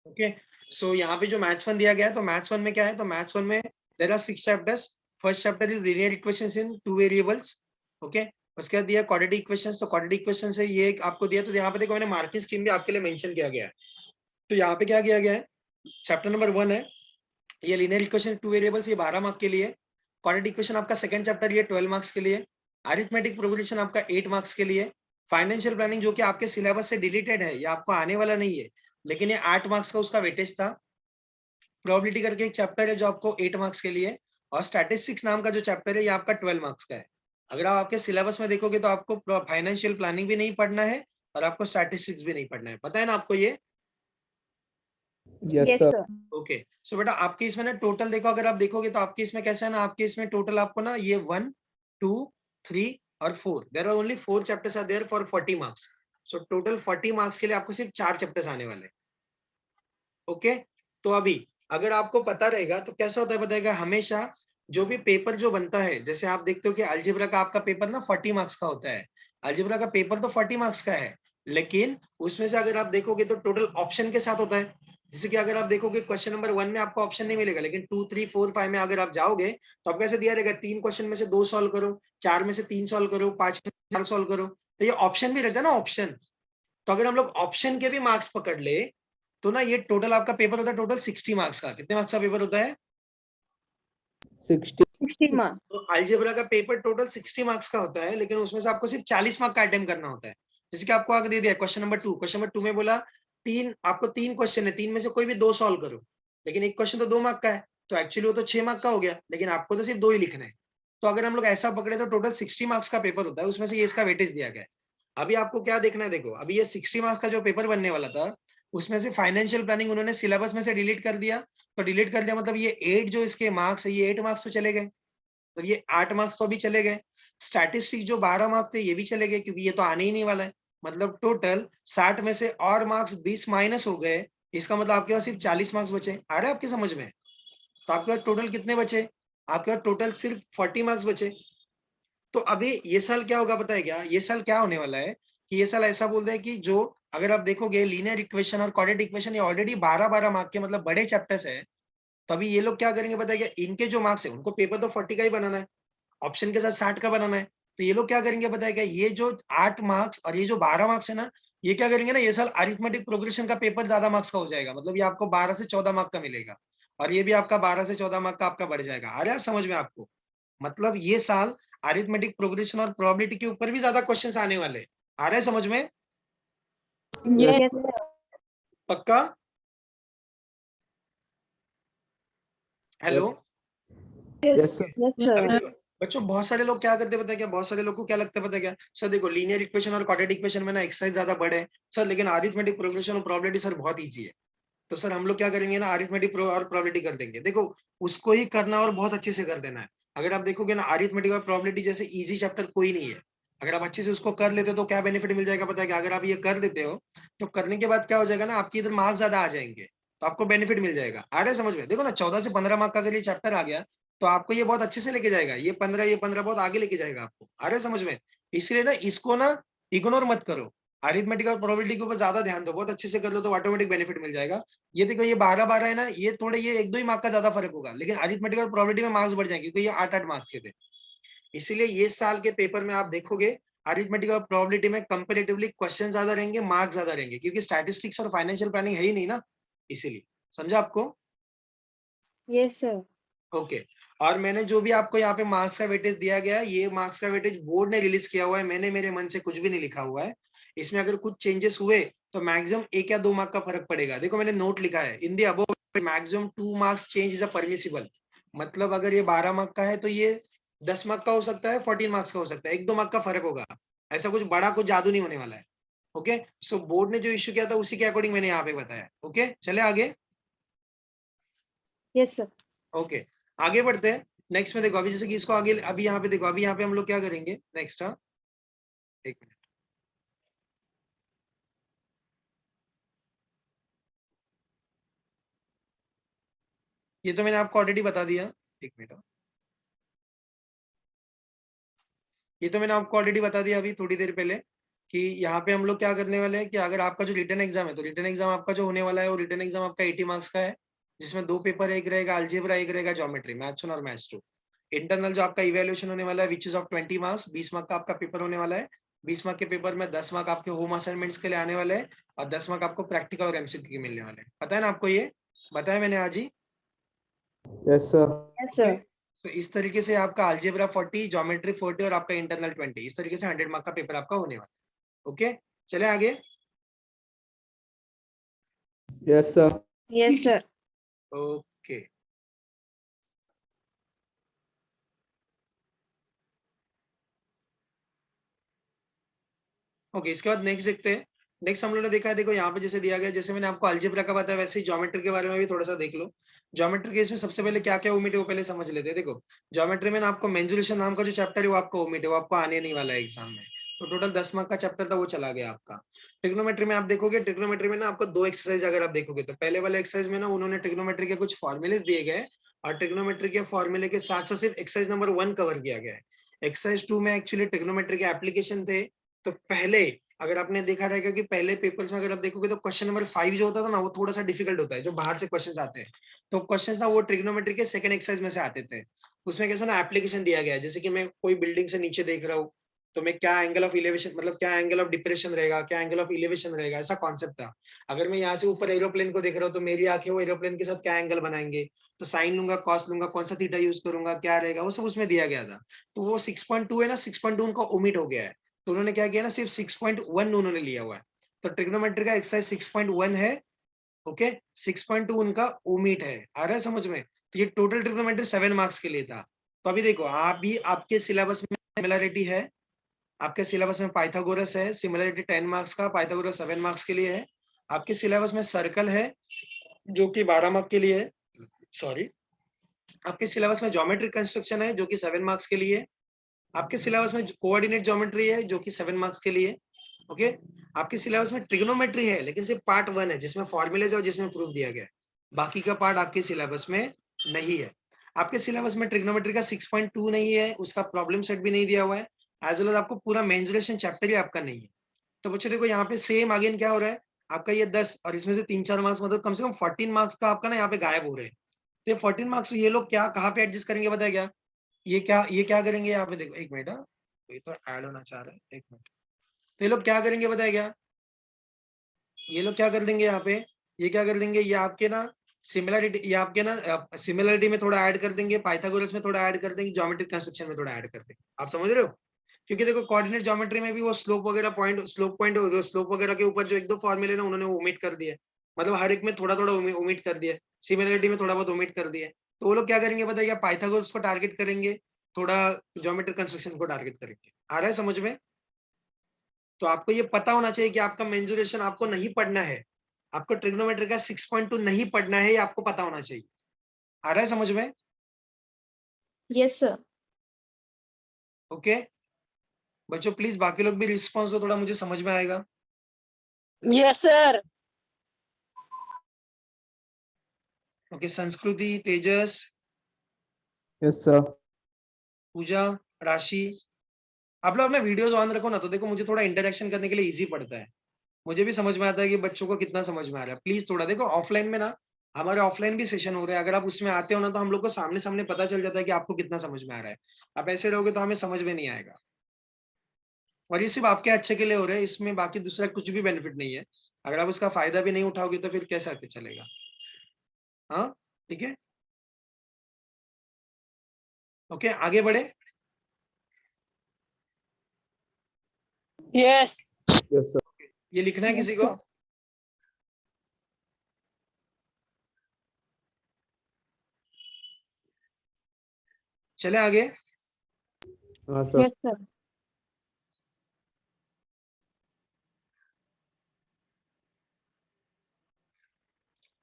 Okay, सो यहाँ पे जो मैथ्स 1 दिया गया है, तो मैथ्स 1 में क्या है, तो मैथ्स 1 में there are 6 chapters. First chapter is linear equations in 2 variables. Okay, उसके बाद दिया क्वाड्रेटिक इक्वेशंस, तो क्वाड्रेटिक इक्वेशन से ये आपको दिया, तो यहाँ पे देखो मैंने मार्किंग स्कीम भी आपके लिए मेंशन किया गया है। तो यहाँ पे क्या किया गया है, चैप्टर नंबर 1 है, ये लीनियर इक्वेशन 2 वेरिएबल्स, ये 12 मार्क्स के लिए। क्वाड्रेटिक इक्वेशन आपका सेकंड चैप्टर, ये 12 मार्क्स के लिए। अरिथमेटिक प्रोग्रेशन आपका 8 मार्क्स के लिए। फाइनेंशियल प्लानिंग जो कि आपके सिलेबस से डिलीटेड है, ये आपको आने वाला नहीं है, लेकिन ये 8 मार्क्स का उसका वेटेज था। प्रोबेबिलिटी करके एक चैप्टर है जो आपको 8 मार्क्स के लिए, और स्टैटिस्टिक्स नाम का जो चैप्टर है ये आपका 12 मार्क्स का है। अगर आप आपके सिलेबस में देखोगे तो आपको फाइनेंशियल प्लानिंग भी नहीं पढ़ना है और आपको स्टैटिस्टिक्स भी नहीं पढ़ना है, पता है ना आपको ये? Yes sir. ओके, सो बेटा आपके इसमें ना टोटल देखो, अगर आप देखोगे तो आपके इसमें कैसा है ना, आपके इसमें टोटल आपको ना ये 1 2 3 और 4, there are only 4 chapters are there for 40 marks. So total 40 marks के लिए आपको सिर्फ 4 चैप्टर्स आने वाले। ओके, तो अभी अगर आपको पता रहेगा तो कैसा होता है बताएगा, हमेशा जो भी पेपर जो बनता है, जैसे आप देखते हो कि अलजेब्रा का आपका पेपर ना 40 मार्क्स का होता है। अलजेब्रा का पेपर तो 40 मार्क्स का है, लेकिन उसमें से अगर आप देखोगे तो टोटल ऑप्शन के साथ होता है। जैसे कि अगर आप देखोगे क्वेश्चन नंबर 1 में आपको ऑप्शन नहीं मिलेगा, लेकिन 2 3 4 5 में अगर आप जाओगे तो आपको ऐसे दिया रहेगा 3 क्वेश्चन में से 2 सॉल्व करो, 4 में से 3 सॉल्व करो, 5 में से 4 सॉल्व करो, तो ये ऑप्शन भी रहता है ना, ऑप्शन। तो अगर हम लोग ऑप्शन के भी मार्क्स पकड़ ले तो ना ये टोटल आपका पेपर होता है टोटल 60 मार्क्स का। कितने मार्क्स का पेपर होता है? 60 मार्क्स। तो अलजेब्रा का पेपर टोटल 60 मार्क्स का होता है, लेकिन उसमें से आपको सिर्फ 40 मार्क का अटेम्प्ट करना होता है। जैसे कि आपको आगे दे दिया क्वेश्चन नंबर 2, क्वेश्चन नंबर 2 में बोला आपको 3 क्वेश्चन है, 3 में से कोई भी 2 सॉल्व करो, लेकिन एक क्वेश्चन तो 2 मार्क का है, तो एक्चुअली वो तो 6 मार्क का हो गया, लेकिन आपको तो सिर्फ 2 ही लिखना है। तो अगर हम लोग ऐसा पकड़े तो टोटल 60 मार्क्स का पेपर होता है, उसमें से ये इसका वेटेज दिया गया है। अभी आपको क्या देखना है, देखो अभी ये 60 मार्क्स का जो पेपर बनने वाला था, उसमें से फाइनेंशियल प्लानिंग उन्होंने सिलेबस में से डिलीट कर दिया। तो डिलीट कर दिया मतलब ये 8 जो इसके मार्क्स है, ये 8 मार्क्स तो चले गए, तो ये 8 मार्क्स तो अभी चले गए। स्टैटिस्टिक्स जो 12 मार्क्स थे ये भी चले गए, क्योंकि ये तो आने ही नहीं वाला है। मतलब टोटल 60 में से और मार्क्स 20 माइनस हो गए, इसका मतलब आपके पास सिर्फ 40 मार्क्स बचे। आ रहा है आपके समझ में? तो आपके पास टोटल कितने बचे? आपके पास टोटल सिर्फ 40 मार्क्स बचे। तो अभी ये साल क्या होगा पता है क्या? ये साल क्या होने वाला है कि ये साल ऐसा बोल रहे हैं कि जो अगर आप देखोगे लीनियर इक्वेशन और क्वाड्रेटिक इक्वेशन ये ऑलरेडी 12-12 मार्क के मतलब बड़े चैप्टर्स है। तो अभी ये लोग क्या करेंगे पता है क्या? इनके जो मार्क्स है उनको पेपर तो 40 का ही बनाना है, ऑप्शन के साथ 60 का बनाना है। तो ये लोग क्या करेंगे पता है क्या? ये जो 8 मार्क्स और ये जो 12 मार्क्स है ना, ये क्या करेंगे ना, ये साल अरिथमेटिक प्रोग्रेशन का पेपर ज्यादा मार्क्स का हो जाएगा, मतलब ये आपको 12 से 14 मार्क का मिलेगा, और ये भी आपका 12 से 14 मार्क का आपका बढ़ जाएगा। आ रहा है समझ में आपको? मतलब ये साल अरिथमेटिक प्रोग्रेशन और प्रोबेबिलिटी के ऊपर भी ज्यादा क्वेश्चंस आने वाले हैं। आ रहा है समझ में? यस पक्का? हेलो? Yes sir. अभी सर। देखो बच्चों, बहुत सारे लोग क्या करते हैं पता है क्या? बहुत सारे लोग को क्या लगता है पता है क्या? सर देखो लीनियर इक्वेशन और क्वाड्रेटिक इक्वेशन में ना एक्सरसाइज ज्यादा बड़े है सर, लेकिन अरिथमेटिक प्रोग्रेशन और प्रोबेबिलिटी सर बहुत इजी है। तो सर हम लोग क्या करेंगे ना, अरिथमेटिक और प्रोबेबिलिटी कर देंगे। देखो उसको ही करना और बहुत अच्छे से कर देना है। अगर आप देखोगे ना, अरिथमेटिक और प्रोबेबिलिटी जैसे इजी चैप्टर कोई नहीं है। अगर आप अच्छे से उसको कर लेते हो तो क्या बेनिफिट मिल जाएगा पता है क्या? अगर आप ये कर देते हो तो करने के बाद क्या हो जाएगा ना, आपकी इधर मार्क्स ज्यादा आ जाएंगे, तो आपको बेनिफिट मिल जाएगा। आ रहा है समझ में? देखो ना 14 से 15 मार्क का अगर ये चैप्टर आ गया तो आपको ये बहुत अच्छे से लेके जाएगा, ये 15 बहुत आगे लेके जाएगा आपको। आ रहा है समझ में? इसलिए ना इसको ना इग्नोर मत करो, अरिथमेटिक और प्रोबेबिलिटी के ऊपर ज्यादा ध्यान दो, बहुत अच्छे से कर लो तो ऑटोमेटिक बेनिफिट मिल जाएगा। ये देखो ये 12-12 है ना, ये थोड़े ये 1-2 ही मार्क का ज्यादा फर्क होगा, लेकिन अरिथमेटिक और प्रोबेबिलिटी में मार्क्स बढ़ जाएंगे क्योंकि ये 8-8 मार्क्स के थे। इसीलिए ये साल के पेपर में आप देखोगे अरिथमेटिक और प्रोबेबिलिटी में कंपैरेटिवली क्वेश्चन ज्यादा रहेंगे, मार्क्स ज्यादा रहेंगे, क्योंकि स्टैटिस्टिक्स और फाइनेंशियल प्लानिंग है ही नहीं ना, इसीलिए। समझा आपको? Yes sir. ओके, और मैंने जो भी आपको यहाँ पे मार्क्स का वेटेज दिया गया है, ये मार्क्स का वेटेज बोर्ड ने रिलीज किया हुआ है, मैंने मेरे मन से कुछ भी नहीं लिखा हुआ है। इसमें अगर कुछ चेंजेस हुए तो मैक्सिमम 1 या 2 मार्क का फर्क पड़ेगा। देखो मैंने नोट लिखा है, in the above maximum 2 marks change is a permissible. मतलब अगर ये 12 मार्क का है तो ये 10 मार्क का हो सकता है, 14 मार्क्स का हो सकता है, 1-2 मार्क का फर्क होगा। ऐसा कुछ बड़ा कुछ जादू नहीं होने वाला है। ओके, सो बोर्ड ने जो इश्यू किया था उसी के अकॉर्डिंग मैंने यहाँ पे बताया। ओके, चले आगे। Yes sir. ओके, आगे बढ़ते हैं। नेक्स्ट में देखो, अभी जैसे कि इसको आगे अभी यहाँ पे देखो, अभी यहाँ पे हम लोग क्या करेंगे नेक्स्ट। हाँ, एक मिनट, ये तो मैंने आपको ऑलरेडी बता दिया। एक मिनट, ये तो मैंने आपको ऑलरेडी बता दिया अभी थोड़ी देर पहले। कि यहाँ पे हम लोग क्या करने वाले हैं कि अगर आपका जो रिटन एग्जाम है तो रिटन एग्जाम आपका जो होने वाला है वो रिटन एग्जाम आपका 80 मार्क्स का है, जिसमें 2 पेपर, एक रहेगा अलजेब्रा, एक रहेगा ज्योमेट्री, मैथ्स 1 और मैथ्स 2। इंटरनल जो आपका इवैल्यूएशन होने वाला है which is of 20 marks, 20 mark का आपका पेपर होने वाला है। 20 मार्क के पेपर में 10 मार्क आपके होम असाइनमेंट्स के लिए आने वाले हैं और 10 मार्क आपको प्रैक्टिकल और एमसीक्यू के मिलने वाले हैं। पता है ना आपको, ये बताया मैंने आज ही। Yes, sir. Yes, okay, sir. तो इस तरीके से आपका अलजेब्रा 40, ज्योमेट्री 40 और आपका इंटरनल 20, इस तरीके से 100 मार्क का पेपर आपका होने वाला है। ओके, चले आगे। Yes, sir. Yes, sir. Okay, okay, इसके बाद नेक्स्ट देखते हैं। नेक्स्ट हम लोगों ने देखा है, देखो यहाँ पे जैसे दिया गया, जैसे मैंने आपको अलजेब्रा का बताया वैसे ही ज्योमेट्री के बारे में भी थोड़ा सा देख लो। ज्योमेट्री के इसमें सबसे पहले क्या क्या ओमिट है वो पहले समझ लेते हैं। देखो ज्योमेट्री में ना आपको मेंसुरेशन नाम का जो चैप्टर है वो आपको ओमिट है, वो आपको आने नहीं वाला है एग्जाम में। तो टोटल 10 मार्क का चैप्टर था, वो चला गया आपका। ट्रिग्नोमेट्री में आप देखोगे, ट्रिग्नोमेट्री में ना आपको 2 एक्सरसाइज अगर आप देखोगे तो पहले वाले एक्सरसाइज में ना उन्होंने ट्रिग्नोमेट्री के कुछ फॉर्मूलेस दिए गए और ट्रिग्नोमेट्री के फॉर्मूले के साथ साथ सिर्फ एक्सरसाइज नंबर 1 कवर किया गया है। एक्सरसाइज 2 में एक्चुअली ट्रिग्नोमेट्री के एप्लीकेशन थे। तो पहले अगर आपने देखा रहेगा कि पहले पेपर्स में अगर आप देखोगे तो क्वेश्चन नंबर 5 जो होता था ना वो थोड़ा सा डिफिकल्ट होता है, जो बाहर से क्वेश्चंस आते हैं। तो क्वेश्चंस ना वो ट्रिग्नोमेट्री के सेकंड एक्सरसाइज में से आते थे। उसमें कैसा ना एप्लीकेशन दिया गया है, जैसे कि मैं कोई बिल्डिंग से नीचे देख रहा हूँ तो मैं क्या एंगल ऑफ इलेवेशन, मतलब क्या एंगल ऑफ डिप्रेशन रहेगा, क्या एंगल ऑफ इलेवेशन रहेगा, ऐसा कॉन्सेप्ट था। अगर मैं यहाँ से ऊपर एरोप्लेन को देख रहा हूँ तो मेरी आंखें वो एरोप्लेन के साथ क्या एंगल बनाएंगे, तो साइन लूंगा, कॉस लूंगा, कौन सा थीटा यूज करूंगा, क्या रहेगा, वो सब उसमें दिया गया था। तो वो 6.2 है ना, 6.2 उनका ओमिट हो गया है। तो उन्होंने क्या किया ना, सिर्फ 6.1 उन्होंने लिया हुआ है। तो ट्रिग्नोमेट्री का एक्सरसाइज 6.1 है। ओके, 6.2 उनका ओमिट है। आ रहा है समझ में? तो ये टोटल ट्रिग्नोमेट्री 7 मार्क्स के लिए था। तो अभी देखो, आप भी आपके सिलेबस में सिमिलरिटी है, आपके सिलेबस में पाइथागोरस है, सिमिलरिटी 10 मार्क्स का, पाइथागोरस 7 मार्क्स के लिए है। आपके सिलेबस में सर्कल है जो कि 12 मार्क के लिए है, सॉरी। आपके सिलेबस में ज्योमेट्रिक कंस्ट्रक्शन है जो कि 7 मार्क्स के लिए है। आपके सिलेबस में कोऑर्डिनेट ज्योमेट्री है जो कि 7 मार्क्स के लिए। ओके, आपके सिलेबस में ट्रिग्नोमेट्री है लेकिन सिर्फ पार्ट 1 है जिसमें फॉर्मूलेज और जिसमें प्रूफ दिया गया है। बाकी का पार्ट आपके सिलेबस में नहीं है। आपके सिलेबस में ट्रिग्नोमेट्री का 6.2 नहीं है, उसका प्रॉब्लम सेट भी नहीं दिया हुआ है, एज वेल एज आपको पूरा मेंसुरेशन चैप्टर ही आपका नहीं है। तो बच्चों देखो यहाँ पे सेम अगेन क्या हो रहा है, आपका ये 10 और इसमें से 3-4 मार्क्स, मतलब कम से कम 14 मार्क्स का आपका ना यहाँ पे गायब हो रहे हैं। तो ये 14 मार्क्स ये लोग क्या कहाँ पे एडजस्ट करेंगे बताया क्या? ये क्या करेंगे यहाँ पे, देखो एक मिनट, ये तो ऐड होना चाह रहा है, एक मिनट। तो ये लोग क्या करेंगे बताया क्या? ये लोग क्या कर देंगे यहाँ पे, ये क्या कर देंगे, ये आपके ना सिमिलरिटी, ये आपके ना सिमिलरिटी में थोड़ा ऐड कर देंगे, पाइथागोरस में थोड़ा ऐड कर देंगे, ज्योमेट्रिक कंस्ट्रक्शन में थोड़ा ऐड कर देंगे। आप समझ रहे हो? क्योंकि देखो कोऑर्डिनेट ज्योमेट्री में भी वो स्लोप वगैरह पॉइंट, स्लोप वगैरह के ऊपर जो 1-2 फॉर्मूले ना उन्होंने ओमिट कर दिए, मतलब हर एक में थोड़ा थोड़ा ओमिट कर दिया, सिमिलरिटी में थोड़ा बहुत ओमिट कर दिया। तो वो लोग क्या करेंगे बताइए, पाइथागोरस को टारगेट करेंगे, थोड़ा ज्योमेट्रिक कंस्ट्रक्शन को टारगेट करेंगे। आ रहा है समझ में? तो आपको ये पता होना चाहिए कि आपका मेंसुरेशन आपको नहीं पढ़ना है, आपको ट्रिग्नोमेट्री का 6.2 नहीं पढ़ना है, ये आपको पता होना चाहिए। आ रहा है समझ में? Yes, sir. ओके बच्चों, प्लीज बाकी लोग भी रिस्पॉन्स दो, थोड़ा मुझे समझ में आएगा। Yes, sir. ओके, संस्कृति, तेजस, Yes, sir. पूजा, राशि, आप लोग अपने वीडियोस ऑन रखो ना, तो देखो मुझे थोड़ा इंटरेक्शन करने के लिए इजी पड़ता है। मुझे भी समझ में आता है कि बच्चों को कितना समझ में आ रहा है। प्लीज थोड़ा देखो, ऑफलाइन में ना हमारे ऑफलाइन भी सेशन हो रहे हैं, अगर आप उसमें आते हो ना तो हम लोग को सामने सामने पता चल जाता है कि आपको कितना समझ में आ रहा है। आप ऐसे रहोगे तो हमें समझ में नहीं आएगा, और ये सिर्फ आपके अच्छे के लिए हो रहा है, इसमें बाकी दूसरा कुछ भी बेनिफिट नहीं है। अगर आप उसका फायदा भी नहीं उठाओगे तो फिर कैसे आगे चलेगा? हाँ, ठीक है, ओके, आगे बढ़े। Yes. Yes, sir. ये लिखना है Yes, किसी को? sir. चले आगे। Sir. Yes, sir.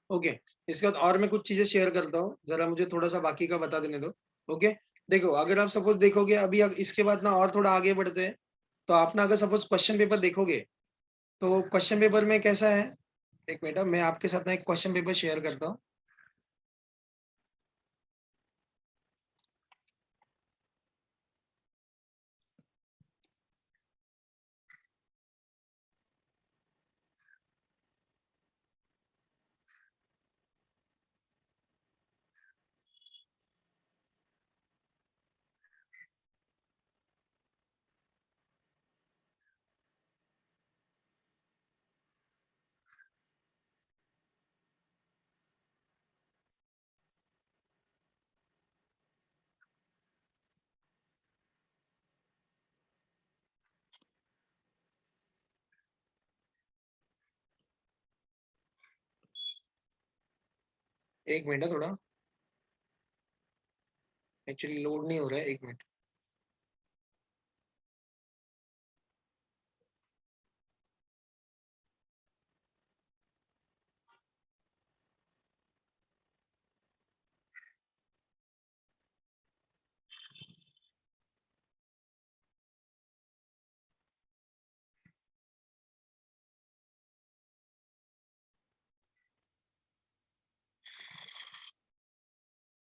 ओके, इसके बाद और मैं कुछ चीजें शेयर करता हूँ, जरा मुझे थोड़ा सा बाकी का बता देने दो। ओके, देखो अगर आप सपोज देखोगे अभी इसके बाद ना और थोड़ा आगे बढ़ते हैं, तो आप ना अगर सपोज क्वेश्चन पेपर देखोगे तो क्वेश्चन पेपर में कैसा है, एक मिनट, मैं आपके साथ ना एक क्वेश्चन पेपर शेयर करता हूँ। एक मिनट है, थोड़ा एक्चुअली लोड नहीं हो रहा है, एक मिनट।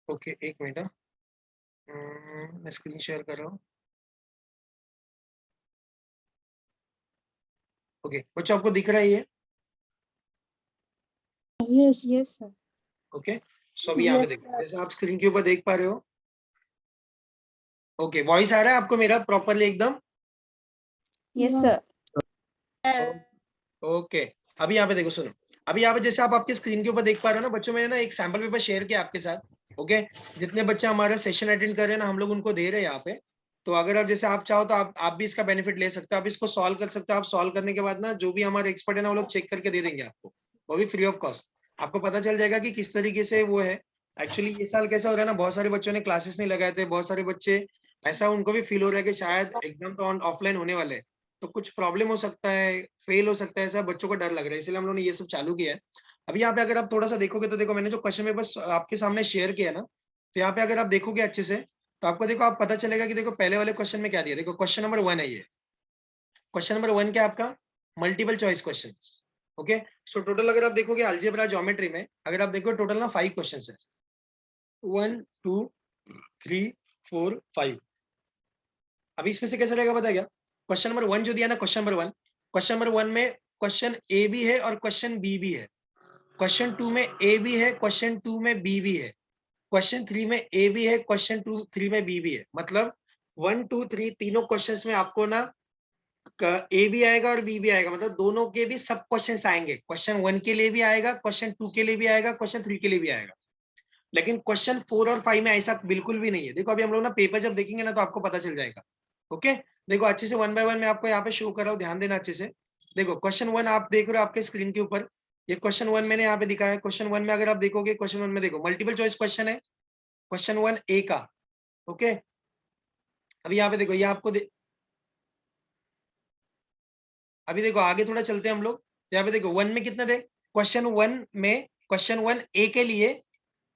ओके, एक मिनट है। मैं स्क्रीन शेयर कर रहा हूँ। ओके बच्चों, आपको दिख रहा है ये? Yes. Yes, sir. ओके, सो अभी यहाँ पे देखो, जैसे आप स्क्रीन के ऊपर देख पा रहे हो। ओके, वॉइस आ रहा है आपको मेरा प्रॉपरली एकदम? Yes, sir. ओके, अभी यहाँ पे देखो, सुनो। अभी यहाँ पे जैसे आप आपके स्क्रीन के ऊपर देख पा रहे हो ना बच्चों, मैंने ना एक सैंपल पेपर शेयर किया आपके साथ। ओके, जितने बच्चे हमारा सेशन अटेंड कर रहे हैं ना, हम लोग उनको दे रहे हैं यहाँ पे। तो अगर आप जैसे आप चाहो तो आप भी इसका बेनिफिट ले सकते हो, आप इसको सॉल्व कर सकते हो। आप सॉल्व करने के बाद ना जो भी हमारे एक्सपर्ट है ना, वो लोग चेक करके दे देंगे आपको, वो भी फ्री ऑफ कॉस्ट। आपको पता चल जाएगा कि किस तरीके से वो है। एक्चुअली ये साल कैसा हो रहा है ना, बहुत सारे बच्चों ने क्लासेस नहीं लगाए थे, बहुत सारे बच्चे ऐसा उनको भी फील हो रहा है कि शायद एग्जाम तो ऑफलाइन होने वाले हैं, तो कुछ प्रॉब्लम हो सकता है, फेल हो सकता है, ऐसा बच्चों को डर लग रहा है, इसलिए हम लोगों ने ये सब चालू किया है। अभी यहाँ पे अगर आप थोड़ा सा देखोगे तो देखो, मैंने जो क्वेश्चन पेपर आपके सामने शेयर किया ना, तो यहाँ पे अगर आप देखोगे अच्छे से, तो आपको देखो, आप पता चलेगा कि देखो पहले वाले क्वेश्चन में क्या दिया। देखो क्वेश्चन नंबर 1 है ये। क्वेश्चन नंबर 1 क्या है आपका? Multiple choice question. Okay, so total अगर आप देखोगे अलजेब्रा ज्योमेट्री में, अगर आप देखो टोटल ना 5 क्वेश्चन है। 1 2 3 4 5। अभी इसमें से कैसा रहेगा पता है क्या? क्वेश्चन नंबर 1 जो दिया ना, क्वेश्चन नंबर 1, क्वेश्चन नंबर 1 में क्वेश्चन ए भी है और क्वेश्चन बी भी है। क्वेश्चन 2 में ए भी है, क्वेश्चन 2 में बी भी है। क्वेश्चन 3 में ए भी है, क्वेश्चन 3 में बी भी है। मतलब 1 2 3 तीनों क्वेश्चंस में आपको ना ए भी आएगा और बी भी आएगा, मतलब दोनों के भी सब क्वेश्चंस आएंगे। क्वेश्चन 1 के लिए भी आएगा, क्वेश्चन 2 के लिए भी आएगा, क्वेश्चन 3 के लिए भी आएगा। लेकिन क्वेश्चन 4 और 5 में ऐसा बिल्कुल भी नहीं है। देखो अभी हम लोग ना पेपर जब देखेंगे ना, तो आपको पता चल जाएगा। ओके, देखो अच्छे से 1 बाय 1 मैं आपको यहाँ पे शो कर रहा हूँ, ध्यान देना अच्छे से। देखो क्वेश्चन 1 आप देख रहे हो आपके स्क्रीन के ऊपर, ये क्वेश्चन 1 मैंने यहाँ पे दिखाया है। क्वेश्चन 1 में अगर आप देखोगे, क्वेश्चन 1 में देखो मल्टीपल चॉइस क्वेश्चन है, क्वेश्चन 1 ए का। ओके, अभी यहाँ पे देखो, ये आपको अभी देखो आगे थोड़ा चलते हैं हम लोग। यहाँ पे देखो 1 में कितने थे? क्वेश्चन 1 में, क्वेश्चन 1 ए के लिए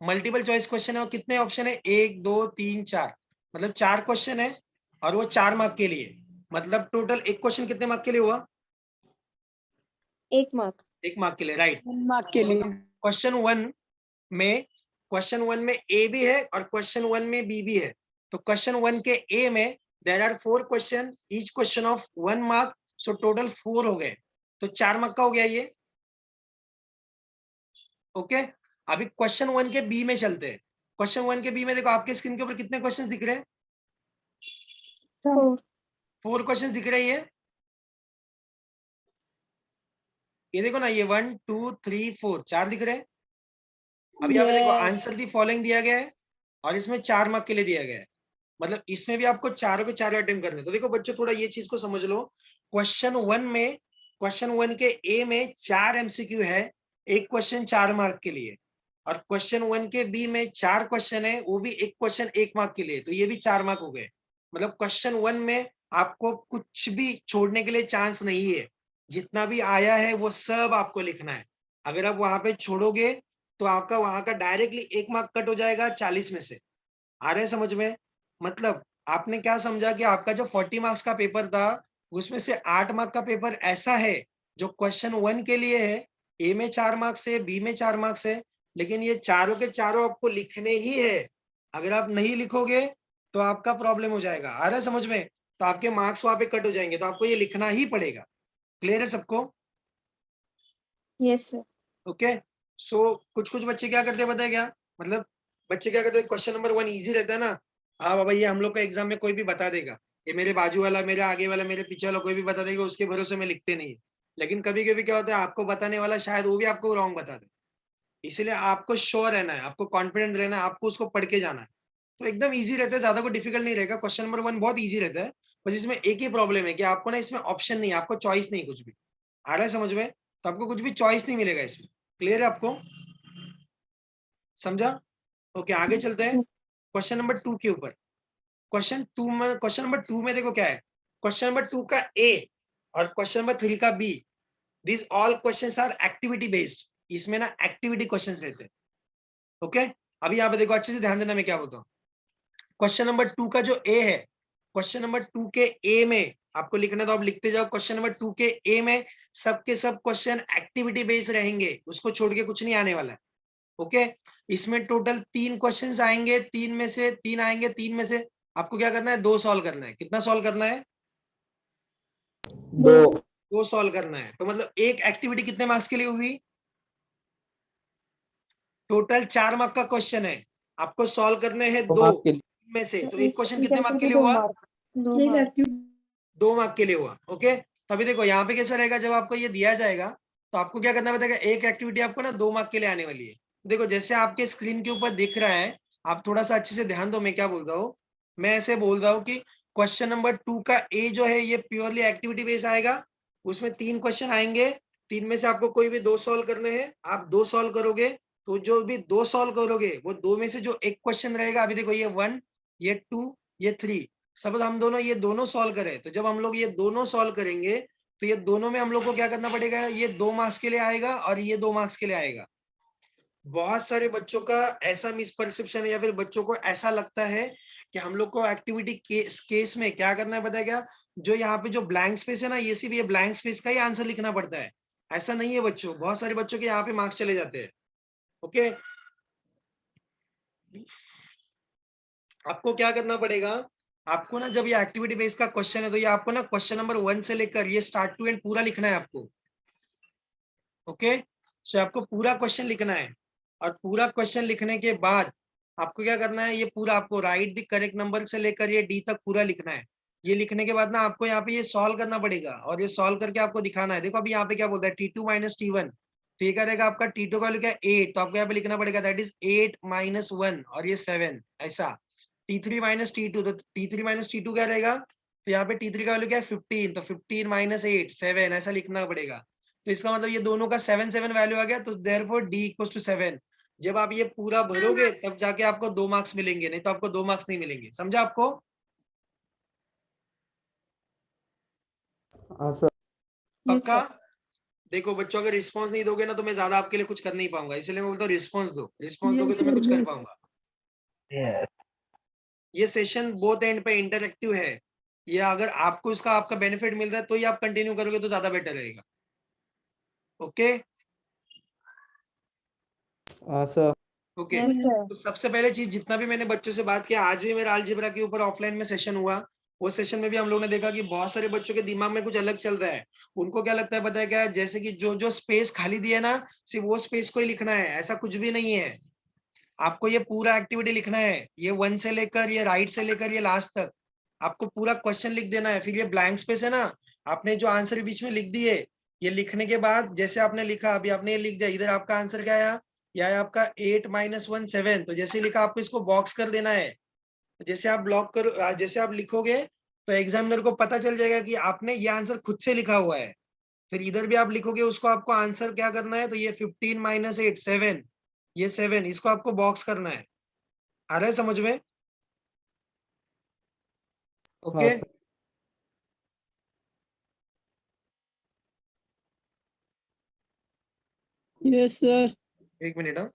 मल्टीपल चॉइस क्वेश्चन है, और कितने ऑप्शन है? 1 2 3 4, मतलब 4 क्वेश्चन है, और वो 4 मार्क के लिए। मतलब टोटल एक क्वेश्चन कितने मार्क के लिए हुआ? 1 mark. 1 मार्क के लिए, राइट। मार्क के लिए क्वेश्चन 1 में, क्वेश्चन 1 में ए भी है और क्वेश्चन 1 में बी भी है। तो क्वेश्चन 1 के ए में there are 4 question, each question of 1 mark, so total 4 हो गए, तो 4 मार्क का हो गया ये। ओके, अभी क्वेश्चन 1 के बी में चलते हैं। क्वेश्चन 1 के बी में देखो आपके स्क्रीन के ऊपर कितने क्वेश्चन दिख रहे हैं? 4. 4 क्वेश्चन दिख रहे हैं। ये देखो ना, ये 1 2 3 4 4 दिख रहे हैं। अभी यहाँ पे देखो आंसर दी फॉलोइंग दिया गया है, और इसमें 4 मार्क के लिए दिया गया है। मतलब इसमें भी आपको चारों के चारों अटेम्प्ट करने। तो देखो बच्चों, थोड़ा ये चीज को समझ लो। क्वेश्चन 1 में, क्वेश्चन 1 के ए में 4 एमसीक्यू है, एक क्वेश्चन 4 मार्क के लिए। और क्वेश्चन 1 के बी में 4 क्वेश्चन है, वो भी एक क्वेश्चन 1 मार्क के लिए, तो ये भी 4 मार्क हो गए। मतलब क्वेश्चन 1 में आपको कुछ भी छोड़ने के लिए चांस नहीं है, जितना भी आया है वो सब आपको लिखना है। अगर आप वहां पे छोड़ोगे तो आपका वहां का डायरेक्टली 1 मार्क कट हो जाएगा 40 में से। आ रहे हैं समझ में? मतलब आपने क्या समझा कि आपका जो 40 मार्क्स का पेपर था, उसमें से 8 मार्क का पेपर ऐसा है जो क्वेश्चन 1 के लिए है। ए में 4 मार्क्स है, बी में 4 मार्क्स है, लेकिन ये चारों के चारों आपको लिखने ही है। अगर आप नहीं लिखोगे तो आपका प्रॉब्लम हो जाएगा। आ रहा है समझ में? तो आपके मार्क्स वहां पे कट हो जाएंगे, तो आपको ये लिखना ही पड़ेगा। क्लियर है सबको? Yes, sir. ओके, सो कुछ कुछ बच्चे क्या करते हैं पता है क्या? मतलब बच्चे क्या करते हैं, क्वेश्चन नंबर 1 इजी रहता है ना, हाँ बाबा ये हम लोग का एग्जाम में कोई भी बता देगा, ये मेरे बाजू वाला, मेरे आगे वाला, मेरे पीछे वाला कोई भी बता देगा, उसके भरोसे में लिखते नहीं है। लेकिन कभी कभी क्या होता है, आपको बताने वाला शायद वो भी आपको रॉन्ग बता दे। इसलिए आपको श्योर रहना है, आपको कॉन्फिडेंट रहना है, आपको उसको पढ़ के जाना है। तो एकदम ईजी रहता है, ज्यादा कोई डिफिकल्ट नहीं रहेगा। क्वेश्चन नंबर 1 बहुत ईजी रहता है। बस इसमें एक ही प्रॉब्लम है कि आपको ना इसमें ऑप्शन नहीं है, आपको चॉइस नहीं कुछ भी। आ रहा है समझ में? तो आपको कुछ भी चॉइस नहीं मिलेगा इसमें। क्लियर है आपको? समझा? ओके, आगे चलते हैं क्वेश्चन नंबर 2 के ऊपर। क्वेश्चन नंबर 2 में देखो क्या है, क्वेश्चन नंबर 2 का ए और क्वेश्चन नंबर 3 का B, this all questions are activity based. इसमें ना एक्टिविटी क्वेश्चंस रहते हैं। ओके, अभी यहाँ पे देखो, अच्छे से ध्यान देना मैं क्या बोलता हूँ। क्वेश्चन नंबर 2 का जो ए है, क्वेश्चन नंबर 2 के ए में आपको लिखना, तो आप लिखते जाओ। क्वेश्चन नंबर 2 के ए में सब के सब क्वेश्चन एक्टिविटी बेस्ड रहेंगे, उसको छोड़ के कुछ नहीं आने वाला है। ओके, इसमें टोटल 3 क्वेश्चंस आएंगे, 3 में से 3 आएंगे, 3 में से आपको क्या करना है, 2 सॉल्व करना है। कितना सॉल्व करना है? 2 2 सॉल्व करना है। तो मतलब एक एक्टिविटी कितने मार्क्स के लिए हुई? टोटल 4 मार्क का क्वेश्चन है, आपको सॉल्व करने हैं 2 मार्क के लिए। में से। तो एक क्वेश्चन कितने मार्क के लिए हुआ? 2 मार्क। 2 मार्क के लिए हुआ। ओके, तो अभी देखो यहाँ पे कैसा रहेगा, जब आपको ये दिया जाएगा तो आपको क्या करना पड़ेगा, एक एक्टिविटी आपको ना 2 मार्क के लिए आने वाली है। देखो जैसे आपके स्क्रीन के ऊपर दिख रहा है, आप थोड़ा सा अच्छे से ध्यान दो, मैं क्या बोल रहा हूँ। मैं ऐसे बोल रहा हूँ कि क्वेश्चन नंबर 2 का ए जो है ये प्योरली एक्टिविटी बेस्ड आएगा। उसमें 3 क्वेश्चन आएंगे, 3 में से आपको कोई भी 2 सॉल्व करने हैं। आप 2 सॉल्व करोगे तो जो भी 2 सॉल्व करोगे वो 2 में से जो एक क्वेश्चन रहेगा, अभी देखो ये 1, ये 2, ये 3, सपोज हम दोनों ये दोनों सॉल्व करें, तो जब हम लोग ये दोनों सॉल्व करेंगे तो ये दोनों में हम लोग को क्या करना पड़ेगा, ये 2 मार्क्स के लिए आएगा और ये 2 मार्क्स के लिए आएगा। बहुत सारे बच्चों का ऐसा मिसपरसेप्शन है, या फिर बच्चों को ऐसा लगता है कि हम लोग को एक्टिविटी केस में क्या करना है, बताया क्या, जो यहाँ पे जो ब्लैंक स्पेस है ना, ये सिर्फ ये ब्लैंक स्पेस का ही आंसर लिखना पड़ता है। ऐसा नहीं है बच्चों, बहुत सारे बच्चों के यहाँ पे मार्क्स चले जाते हैं। ओके, आपको क्या करना पड़ेगा, आपको ना जब ये एक्टिविटी बेस्ड का क्वेश्चन है तो ये आपको ना क्वेश्चन नंबर 1 से लेकर ये स्टार्ट टू एंड पूरा लिखना है आपको। ओके, सो आपको पूरा क्वेश्चन लिखना है, और पूरा क्वेश्चन लिखने के बाद आपको क्या करना है, ये पूरा आपको राइट द करेक्ट नंबर से लेकर ये डी तक पूरा लिखना है। ये लिखने के बाद ना आपको यहाँ पे ये सॉल्व करना पड़ेगा, और ये सॉल्व करके आपको दिखाना है। देखो अभी यहाँ पे क्या बोलता है, T2 माइनस T1, तो ये क्या रहेगा आपका, T2 का वैल्यू क्या है 8, तो आपको यहाँ पे लिखना पड़ेगा दैट इज 8 माइनस 1 और ये 7, ऐसा। T3 माइनस T2, तो T3 माइनस T2 क्या रहेगा, तो यहाँ पे T3 का वैल्यू क्या है 15, तो 15 माइनस 8 7, ऐसा लिखना पड़ेगा। तो इसका मतलब ये दोनों का 7 7 वैल्यू आ गया, तो देयरफॉर D इक्वल्स टू 7। जब आप ये पूरा भरोगे तब जाके आपको 2 मार्क्स मिलेंगे, नहीं तो आपको 2 मार्क्स नहीं मिलेंगे। समझा आपको? हाँ सर। Yes, पक्का? sir. देखो बच्चों, अगर रिस्पॉन्स नहीं दोगे ना तो मैं ज्यादा आपके लिए कुछ कर नहीं पाऊंगा, इसलिए मैं बोलता हूँ रिस्पॉन्स दो। रिस्पॉन्स दोगे तो मैं कुछ कर पाऊंगा। ये सेशन बोथ एंड पे इंटरएक्टिव है, ये अगर आपको इसका आपका बेनिफिट मिल रहा है तो ही आप कंटिन्यू करोगे तो ज्यादा बेटर रहेगा। ओके हाँ सर। Okay, Yes, sir. तो सबसे पहले चीज, जितना भी मैंने बच्चों से बात किया, आज भी मेरा अलजेब्रा के ऊपर ऑफलाइन में सेशन हुआ, वो सेशन में भी हम लोग ने देखा कि बहुत सारे बच्चों के दिमाग में कुछ अलग चल रहा है। उनको क्या लगता है पता है क्या है, जैसे कि जो जो स्पेस खाली दिया है ना, सिर्फ वो स्पेस को ही लिखना है, ऐसा कुछ भी नहीं है। आपको ये पूरा एक्टिविटी लिखना है, ये 1 से लेकर ये राइट से लेकर ये लास्ट तक आपको पूरा क्वेश्चन लिख देना है। फिर ये ब्लैंक स्पेस है ना, आपने जो आंसर बीच में लिख दिए, ये लिखने के बाद जैसे आपने लिखा, अभी आपने ये लिख दिया, इधर आपका आंसर क्या आया, यह है आपका 8 माइनस 1 7, तो जैसे लिखा आपको इसको बॉक्स कर देना है। जैसे आप ब्लॉक करो, जैसे आप लिखोगे तो एग्जामिनर को पता चल जाएगा कि आपने ये आंसर खुद से लिखा हुआ है। फिर इधर भी आप लिखोगे, उसको आपको आंसर क्या करना है, तो ये 15 माइनस 8 7, ये 7, इसको आपको बॉक्स करना है। आ रहा है समझ में? हाँ ओके, सर। Yes, sir. एक मिनट। हाँ,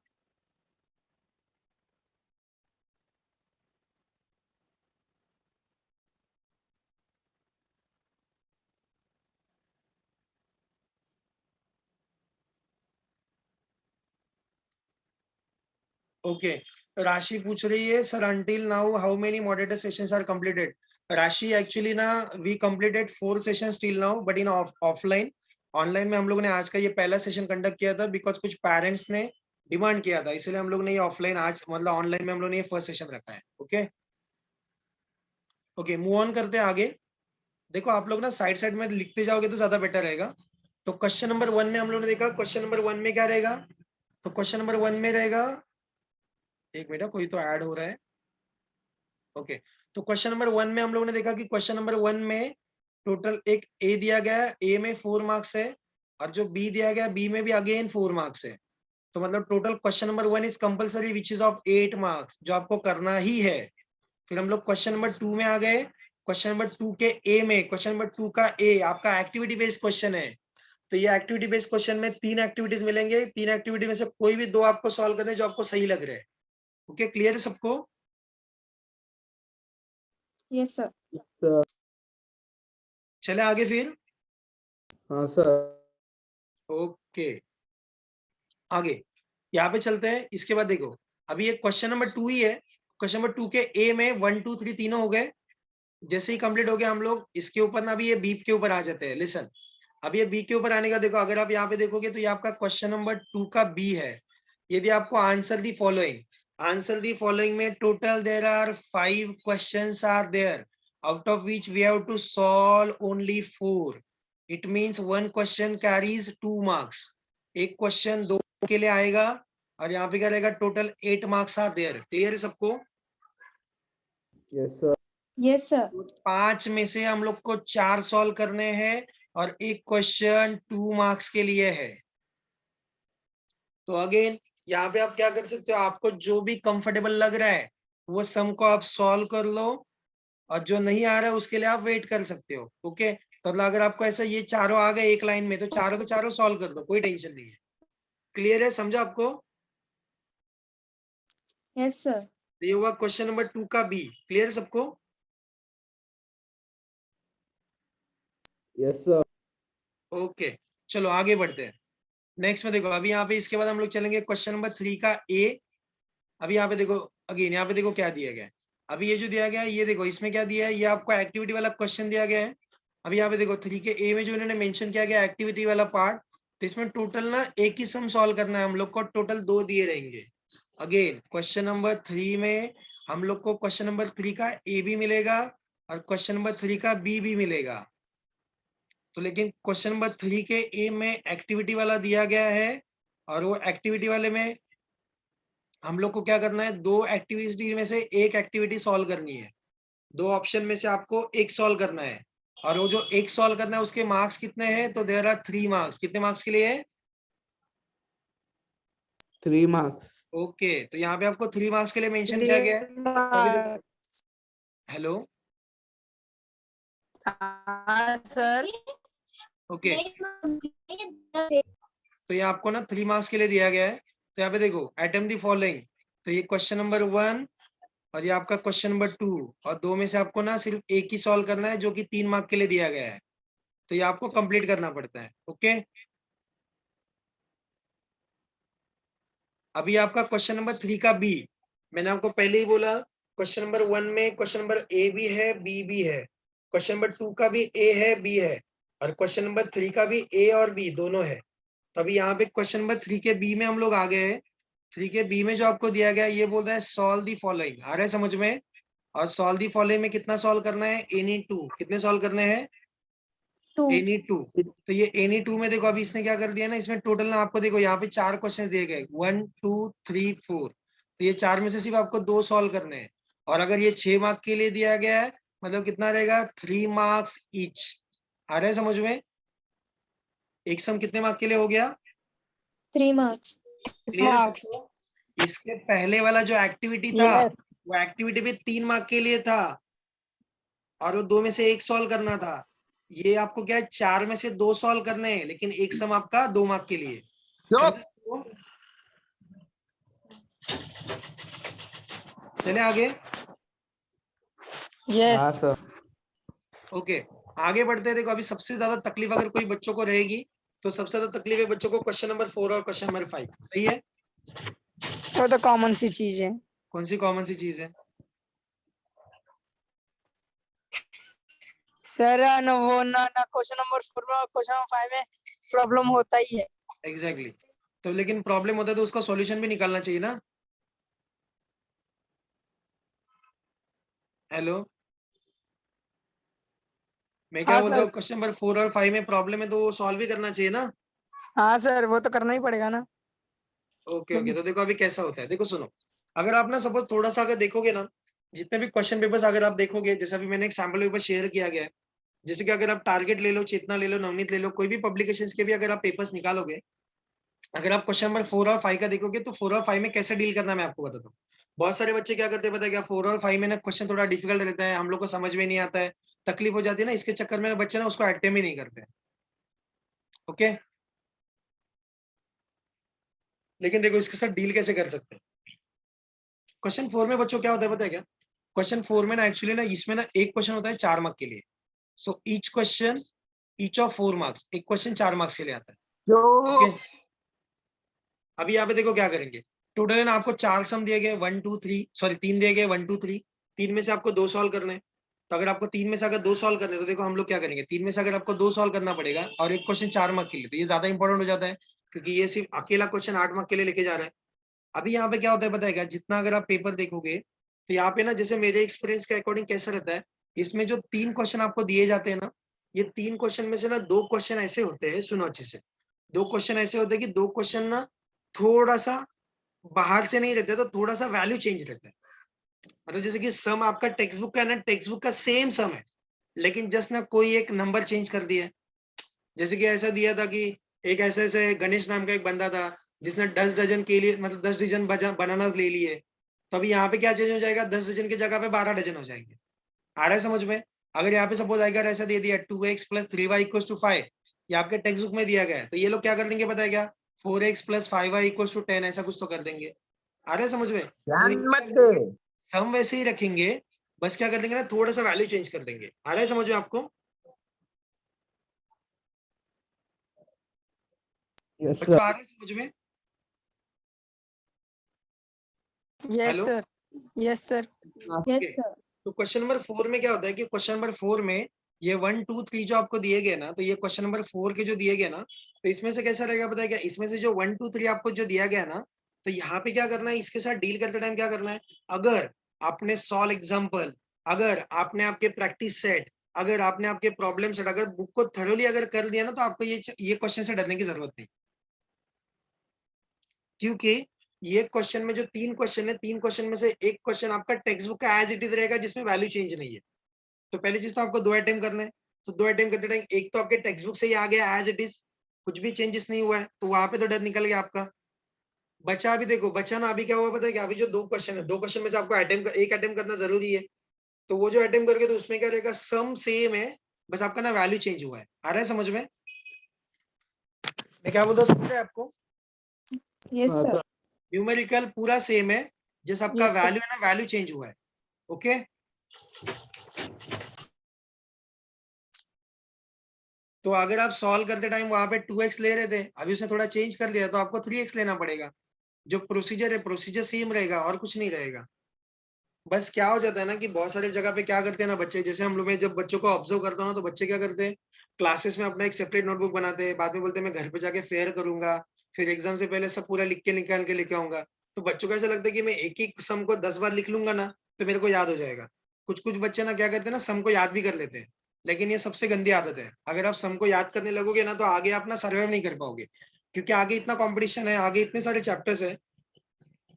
ओके, राशि पूछ रही है sir, until now how many moderator sessions are completed. Rashi actually ना, we completed 4 sessions till now, but in offline. Online में हम लोगों ने आज का ये पहला सेशन कंडक्ट किया था, बिकॉज कुछ पेरेंट्स ने डिमांड किया था, इसलिए हम लोग ने ये ऑफलाइन आज मतलब ऑनलाइन में हम लोग ने ये फर्स्ट सेशन रखा है। ओके ओके, मूव ऑन करते हैं आगे। देखो आप लोग ना साइड साइड में लिखते जाओगे तो ज्यादा बेटर रहेगा। तो क्वेश्चन नंबर 1 में हम लोग ने देखा, क्वेश्चन नंबर 1 में क्या रहेगा, तो क्वेश्चन नंबर 1 में रहेगा, एक मिनट, कोई तो ऐड हो रहा है। ओके, तो क्वेश्चन नंबर 1 में हम लोगों ने देखा कि क्वेश्चन नंबर 1 में टोटल एक ए दिया गया है, ए में 4 मार्क्स है, और जो बी दिया गया बी में भी अगेन 4 मार्क्स है। तो मतलब total question number 1 is compulsory which is of 8 marks, जो आपको करना ही है। फिर हम लोग क्वेश्चन नंबर 2 में आ गए। क्वेश्चन नंबर 2 के ए में, क्वेश्चन नंबर 2 का ए आपका एक्टिविटी बेस्ड क्वेश्चन है। तो ये एक्टिविटी बेस्ड क्वेश्चन में 3 एक्टिविटीज मिलेंगे। 3 एक्टिविटी में से कोई भी 2 आपको सॉल्व करने जो आपको सही लग रहे हैं। ओके, क्लियर है सबको? Yes, sir. सर। चले आगे फिर। हाँ सर। ओके, आगे यहाँ पे चलते हैं। इसके बाद देखो, अभी ये क्वेश्चन नंबर 2 ही है। क्वेश्चन नंबर 2 के ए में 1 2 3 तीनों हो गए। जैसे ही कंप्लीट हो गया हम लोग इसके ऊपर ना अभी ये बी के ऊपर आ जाते हैं। लिसन, अब ये बी के ऊपर आने का देखो, अगर आप यहाँ पे देखोगे तो ये आपका क्वेश्चन नंबर 2 का बी है। ये भी आपको answer the following, answer the following में total there are 5 questions are there, out of which we have to solve only 4। It means 1 question carries 2 marks. एक क्वेश्चन 2 के लिए आएगा और यहाँ पे क्या रहेगा, total 8 marks are there. Clear है सबको? Yes sir. Yes, sir. 5 में से हम लोग को 4 सॉल्व करने हैं और एक क्वेश्चन 2 मार्क्स के लिए है। तो अगेन यहाँ पे आप क्या कर सकते हो, आपको जो भी कंफर्टेबल लग रहा है वो सम को आप सॉल्व कर लो, और जो नहीं आ रहा है उसके लिए आप वेट कर सकते हो। ओके, तो मतलब अगर आपको ऐसा ये चारों आ गए एक लाइन में तो चारों के चारों सॉल्व कर दो, कोई टेंशन नहीं है। क्लियर है, समझा आपको? Yes, sir. तो ये हुआ क्वेश्चन नंबर 2 का बी। क्लियर है सबको? Yes sir. ओके, चलो आगे बढ़ते हैं। नेक्स्ट में देखो, अभी यहाँ पे इसके बाद हम लोग चलेंगे क्वेश्चन नंबर 3 का ए। अभी यहाँ पे देखो, अगेन यहाँ पे देखो क्या दिया गया है। अभी ये जो दिया गया है ये देखो, इसमें क्या दिया है, ये आपको एक्टिविटी वाला क्वेश्चन दिया गया है। अभी यहाँ पे देखो 3 के ए में जो इन्होंने मेंशन किया गया एक्टिविटी वाला पार्ट, तो इसमें टोटल ना एक ही सम सॉल्व करना है हम लोग को, टोटल 2 दिए रहेंगे। अगेन क्वेश्चन नंबर 3 में हम लोग को क्वेश्चन नंबर 3 का ए भी मिलेगा और क्वेश्चन नंबर 3 का बी भी मिलेगा। तो लेकिन क्वेश्चन नंबर 3 के ए में एक्टिविटी वाला दिया गया है और वो एक्टिविटी वाले में हम लोग को क्या करना है, 2 एक्टिविटी में से एक एक्टिविटी सॉल्व करनी है। 2 ऑप्शन में से आपको एक सॉल्व करना है और वो जो एक सॉल्व करना है उसके मार्क्स कितने हैं, तो देयर आर 3 मार्क्स। कितने मार्क्स के लिए है? 3 मार्क्स। ओके, तो यहाँ पे आपको 3 मार्क्स के लिए मेंशन किया गया है। तो अभी देखो, हेलो, सर ओके, तो ये आपको ना 3 मार्क्स के लिए दिया गया है। तो यहाँ पे देखो अटेम्प्ट द फॉलोइंग, तो ये क्वेश्चन नंबर 1 और ये आपका क्वेश्चन नंबर 2, और 2 में से आपको ना सिर्फ एक ही सॉल्व करना है जो कि 3 मार्क के लिए दिया गया है। तो ये आपको कंप्लीट करना पड़ता है। ओके, अभी आपका क्वेश्चन नंबर 3 का बी, मैंने आपको पहले ही बोला क्वेश्चन नंबर 1 में क्वेश्चन नंबर ए भी है बी भी है, क्वेश्चन नंबर 2 का भी ए है बी है और क्वेश्चन नंबर 3 का भी ए और बी दोनों है। तो अभी यहाँ पे क्वेश्चन नंबर 3 के बी में हम लोग आ गए हैं। 3 के बी में जो आपको दिया गया है ये बोल रहा है सॉल्व दी फॉलोइंग। आ रहा है समझ में? और सॉल्व दी फॉलोइंग में कितना सॉल्व करना है, एनी 2। कितने सॉल्व करने हैं? 2. एनी 2। तो ये एनी 2 में देखो अभी इसने क्या कर दिया ना, इसमें टोटल ना आपको देखो यहाँ पे 4 क्वेश्चन दिए गए, 1 2 3 4। तो ये 4 में से सिर्फ आपको 2 सॉल्व करने हैं और अगर ये 6 मार्क के लिए दिया गया है मतलब कितना रहेगा, 3 मार्क्स ईच। आ रहा है समझ में? एक सम कितने मार्क के लिए हो गया? 3 marks. क्लियर है मार्क्स। सबको? इसके पहले वाला जो एक्टिविटी था यस वो एक्टिविटी भी 3 मार्क के लिए था और वो 2 में से एक सॉल्व करना था। ये आपको क्या है, 4 में से 2 सॉल्व करने हैं लेकिन एक सम आपका 2 मार्क के लिए। समझे? चले आगे। हाँ यस सर। ओके, आगे बढ़ते हैं। देखो अभी सबसे ज्यादा तकलीफ अगर कोई बच्चों को रहेगी तो सबसे ज्यादा तकलीफ है बच्चों को क्वेश्चन नंबर 4 और क्वेश्चन नंबर 5। सही है? वो तो कॉमन सी चीज है कौन सी कॉमन सी चीज है? सर। न वो ना ना क्वेश्चन नंबर 4 में और क्वेश्चन नंबर 5 में प्रॉब्लम होता ही है। एग्जैक्टली तो लेकिन प्रॉब्लम होता है तो उसका सॉल्यूशन भी निकालना चाहिए ना। हेलो, मैं क्या हाँ बोल रहा सर। हूँ, क्वेश्चन नंबर 4 और 5 में प्रॉब्लम है तो वो सॉल्व भी करना चाहिए ना। हाँ सर, वो तो करना ही पड़ेगा ना। ओके ओके, तो देखो अभी कैसा होता है, देखो सुनो। अगर आप ना सपोज थोड़ा सा अगर देखोगे ना, जितने भी क्वेश्चन पेपर्स अगर आप देखोगे, जैसे अभी मैंने एक सैम्पल पेपर शेयर किया गया है, जैसे कि अगर आप टारगेट ले लो, चेतना ले लो, नवनीत ले लो, कोई भी पब्लिकेशंस के भी अगर आप पेपर्स निकालोगे अगर आप क्वेश्चन नंबर 4 और 5 का देखोगे तो 4 और 5 में कैसे डील करना है मैं आपको बताता हूँ। बहुत सारे बच्चे क्या करते हैं पता है क्या, 4 और 5 में ना क्वेश्चन थोड़ा डिफिकल्ट रहता है, हम लोग को समझ में नहीं आता है, तकलीफ हो जाती है ना, इसके चक्कर में बच्चे ना उसको अटेम्प्ट ही नहीं करते हैं। ओके, लेकिन देखो इसके साथ डील कैसे कर सकते हैं। क्वेश्चन 4 में बच्चों क्या होता है पता है क्या, क्वेश्चन 4 में ना एक्चुअली ना इसमें ना एक क्वेश्चन होता है 4 मार्क के लिए। So each question each of 4 marks, एक क्वेश्चन 4 मार्क्स के लिए आता है। ओके, अभी यहाँ पे देखो क्या करेंगे, टोटल ना आपको 4 सम दिए गए 1 2 3, सॉरी 3 दिए गए 1 2 3, 3 में से आपको 2 सॉल्व करने हैं। तो अगर आपको 3 में से अगर 2 सॉल्व करने हैं, तो देखो हम लोग क्या करेंगे, 3 में से अगर आपको 2 सॉल्व करना पड़ेगा और एक क्वेश्चन 4 मार्क के लिए, तो ये ज्यादा इंपॉर्टेंट हो जाता है, क्योंकि ये सिर्फ अकेला क्वेश्चन 8 मार्क के लिए लेके जा रहा है। अभी यहाँ पे क्या होता है पता है क्या, जितना अगर आप पेपर देखोगे तो यहाँ पे ना जैसे मेरे एक्सपीरियंस के अकॉर्डिंग कैसा रहता है, इसमें जो 3 क्वेश्चन आपको दिए जाते हैं ना, ये 3 क्वेश्चन में से ना 2 क्वेश्चन ऐसे होते हैं, सुनो अच्छे से, 2 क्वेश्चन ऐसे होते हैं कि 2 क्वेश्चन ना थोड़ा सा बाहर से नहीं रहता, तो थोड़ा सा वैल्यू चेंज रहता है। मतलब जैसे कि सम आपका टेक्स्ट बुक का है ना, टेक्स्ट बुक का सेम सम है, लेकिन जस्ट ना कोई एक नंबर चेंज कर दिया है। जैसे कि ऐसा दिया था कि एक ऐसे ऐसे गणेश नाम का एक बंदा था, जिसने 10 डजन के लिए मतलब 10 डजन बनाना ले लिए, तो अभी यहाँ पे क्या चेंज हो जाएगा, 10 डजन की जगह पे 12 डजन हो जाएंगे। आ रहा है समझ में। अगर यहाँ पे सपोज अगर ऐसा दे दिया 2x + 3y = 5, ये आपके टेक्स्ट बुक में दिया गया है, तो ये लोग क्या कर देंगे पता है क्या, 4x + 5y = 10, ऐसा कुछ तो कर देंगे। आ रहा है समझ में। तो ध्यान इनको क्या मत दे। करेंगे, सम वैसे ही रखेंगे, बस क्या कर देंगे ना, थोड़ा सा वैल्यू चेंज कर देंगे। आ रहा है समझ में आपको। Yes, बच्चों sir. आ रहा है समझ में। Yes, hello. sir. Yes, sir. Yes, Okay. sir. तो क्वेश्चन नंबर 4 में क्या होता है कि क्वेश्चन नंबर 4 में ये 1 2 3 जो आपको दिए गए ना, तो ये क्वेश्चन नंबर 4 के जो दिए गए ना, तो इसमें से कैसा रहेगा पता है क्या, इसमें से जो 1 2 3 आपको जो दिया गया ना, तो यहाँ पे क्या करना है, इसके साथ डील करते टाइम क्या करना है, अगर आपने सॉल्व एग्जाम्पल, अगर आपने आपके प्रैक्टिस सेट, अगर आपने आपके प्रॉब्लम सेट, अगर बुक को थरोली अगर कर दिया ना, तो आपको ये क्वेश्चन से डरने की जरूरत नहीं, क्योंकि ये क्वेश्चन में जो 3 क्वेश्चन है, 3 क्वेश्चन में से एक क्वेश्चन आपका टेक्स्ट बुक का एज इट इज रहेगा, जिसमें वैल्यू चेंज नहीं है। तो पहली चीज तो आपको 2 अटेम्प्ट करना है, तो 2 अटेम्प्ट करते टाइम एक तो आपके टेक्स्ट बुक से ही आ गया एज इट इज, कुछ भी चेंजेस नहीं हुआ है, तो वहां पे तो डर निकल गया आपका। बचा अभी देखो, बचा ना अभी क्या हुआ पता है क्या, अभी जो 2 क्वेश्चन है, 2 क्वेश्चन में से आपको एक अटेम्प्ट करना जरूरी है, तो वो जो अटेम्प्ट करके तो उसमें क्या रहेगा, सम सेम है, बस आपका ना वैल्यू चेंज हुआ है। आ रहा है समझ में, मैं क्या बोलता समझ रहे हैं आपको। Yes, हाँ, sir. sir. न्यूमेरिकल पूरा सेम है, जैसे आपका Yes, sir. वैल्यू है ना, वैल्यू चेंज हुआ है। ओके, तो अगर आप सॉल्व करते टाइम वहां पे 2x ले रहे थे, अभी उसने थोड़ा चेंज कर लिया, तो आपको 3x लेना पड़ेगा। जो प्रोसीजर है, प्रोसीजर सेम रहेगा और कुछ नहीं रहेगा। बस क्या हो जाता है ना कि बहुत सारी जगह पे क्या करते हैं ना बच्चे, जैसे हम लोग, मैं जब बच्चों को ऑब्जर्व करता हूँ ना, तो बच्चे क्या करते हैं, क्लासेस में अपना एक सेपरेट नोटबुक बनाते हैं, बाद में बोलते हैं मैं घर पे जाके फेयर करूंगा, फिर एग्जाम से पहले सब पूरा लिख के निकाल के लेके आऊंगा। तो बच्चों को ऐसा लगता है कि मैं एक एक सम को 10 बार लिख लूंगा ना, तो मेरे को याद हो जाएगा। कुछ कुछ बच्चे ना क्या करते हैं ना, सम को याद भी कर लेते हैं, लेकिन ये सबसे गंदी आदत है। अगर आप सम को याद करने लगोगे ना, तो आगे आप ना सर्वाइव नहीं कर पाओगे, क्योंकि आगे इतना कॉम्पिटिशन है, आगे इतने सारे चैप्टर्स है,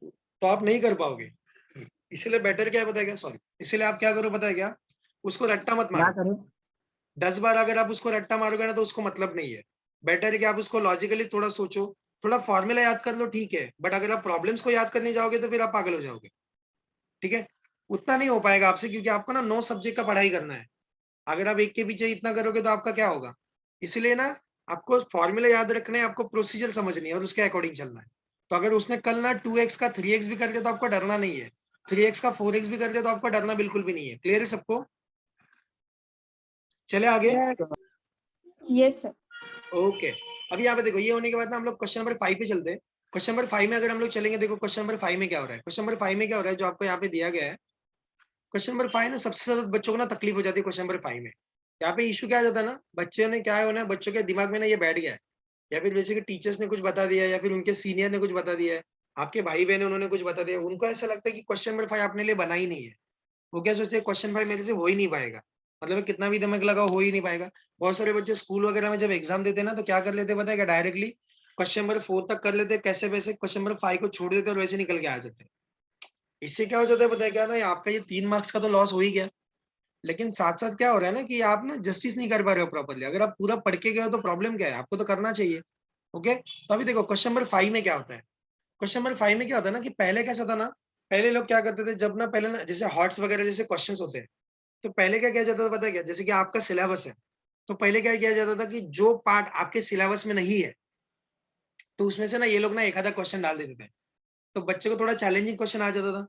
तो आप नहीं कर पाओगे। इसलिए बेटर क्या है पता है क्या, सॉरी, इसलिए आप क्या करो पता है क्या, उसको रट्टा मत क्या मारो। करें? 10 बार अगर आप उसको रट्टा मारोगे ना, तो उसको मतलब नहीं है। बेटर है कि आप उसको लॉजिकली थोड़ा सोचो, थोड़ा फॉर्मूला याद कर लो, ठीक है, बट अगर आप प्रॉब्लम्स को याद करने जाओगे तो फिर आप पागल हो जाओगे। ठीक है, उतना नहीं हो पाएगा आपसे, क्योंकि आपको ना 9 सब्जेक्ट का पढ़ाई करना है। अगर आप एक के पीछे इतना करोगे तो आपका क्या होगा। इसलिए ना आपको फॉर्मूला याद रखना है, आपको प्रोसीजर समझनी है और उसके अकॉर्डिंग चलना है। तो अगर उसने कल ना 2x का 3x भी कर दिया तो आपको डरना नहीं है, 3x का 4x भी कर दिया तो आपको डरना बिल्कुल भी नहीं है। क्लियर है सबको। चले आगे। Yes. Yes, sir. ओके, अभी यहाँ पे देखो, ये होने के बाद ना हम लोग क्वेश्चन नंबर 5 पे चलते हैं। क्वेश्चन नंबर 5 में अगर हम लोग चलेंगे, देखो क्वेश्चन नंबर 5 में क्या हो रहा है, क्वेश्चन नंबर 5 में क्या हो रहा है, जो आपको यहाँ पे दिया गया है। क्वेश्चन नंबर 5 ना सबसे ज्यादा बच्चों को ना तकलीफ हो जाती है क्वेश्चन नंबर 5 में। यहाँ पे इशू क्या आ जाता है ना, बच्चे ने क्या होना है, बच्चों के दिमाग में ना ये बैठ गया है, या फिर वैसे कि टीचर्स ने कुछ बता दिया, या फिर उनके सीनियर ने कुछ बता दिया है, आपके भाई बहन उन्होंने कुछ बता दिया, उनको ऐसा लगता है कि क्वेश्चन नंबर 5 अपने लिए बना ही नहीं है। वो क्या सोचते हैं, क्वेश्चन 5 मेरे से हो ही नहीं पाएगा, मतलब कितना भी दिमाग लगाओ हो ही नहीं पाएगा। बहुत सारे बच्चे स्कूल वगैरह में जब एग्जाम देते हैं ना, तो क्या कर लेते हैं पता है क्या, डायरेक्टली क्वेश्चन नंबर 4 तक कर लेते हैं, कैसे वैसे क्वेश्चन नंबर 5 को छोड़ देते हैं और वैसे निकल के आ जाते हैं। इससे क्या हो जाता है पता है क्या ना, आपका ये 3 मार्क्स का तो लॉस हो ही गया, लेकिन साथ साथ क्या हो रहा है ना कि आप ना जस्टिस नहीं कर पा रहे हो प्रॉपर्ली। अगर आप पूरा पढ़ के गए हो तो प्रॉब्लम क्या है, आपको तो करना चाहिए। ओके, तो अभी देखो क्वेश्चन नंबर 5 में क्या होता है। क्वेश्चन नंबर 5 में क्या होता है ना कि पहले कैसा था ना, पहले लोग क्या करते थे जब ना, पहले ना जैसे हॉट्स वगैरह जैसे क्वेश्चंस होते हैं, तो पहले क्या किया जाता था पता है क्या, जैसे कि आपका सिलेबस है, तो पहले क्या किया जाता था कि जो पार्ट आपके सिलेबस में नहीं है, तो उसमें से ना ये लोग ना एक आधा क्वेश्चन डाल देते थे, तो बच्चे को थोड़ा चैलेंजिंग क्वेश्चन आ जाता था।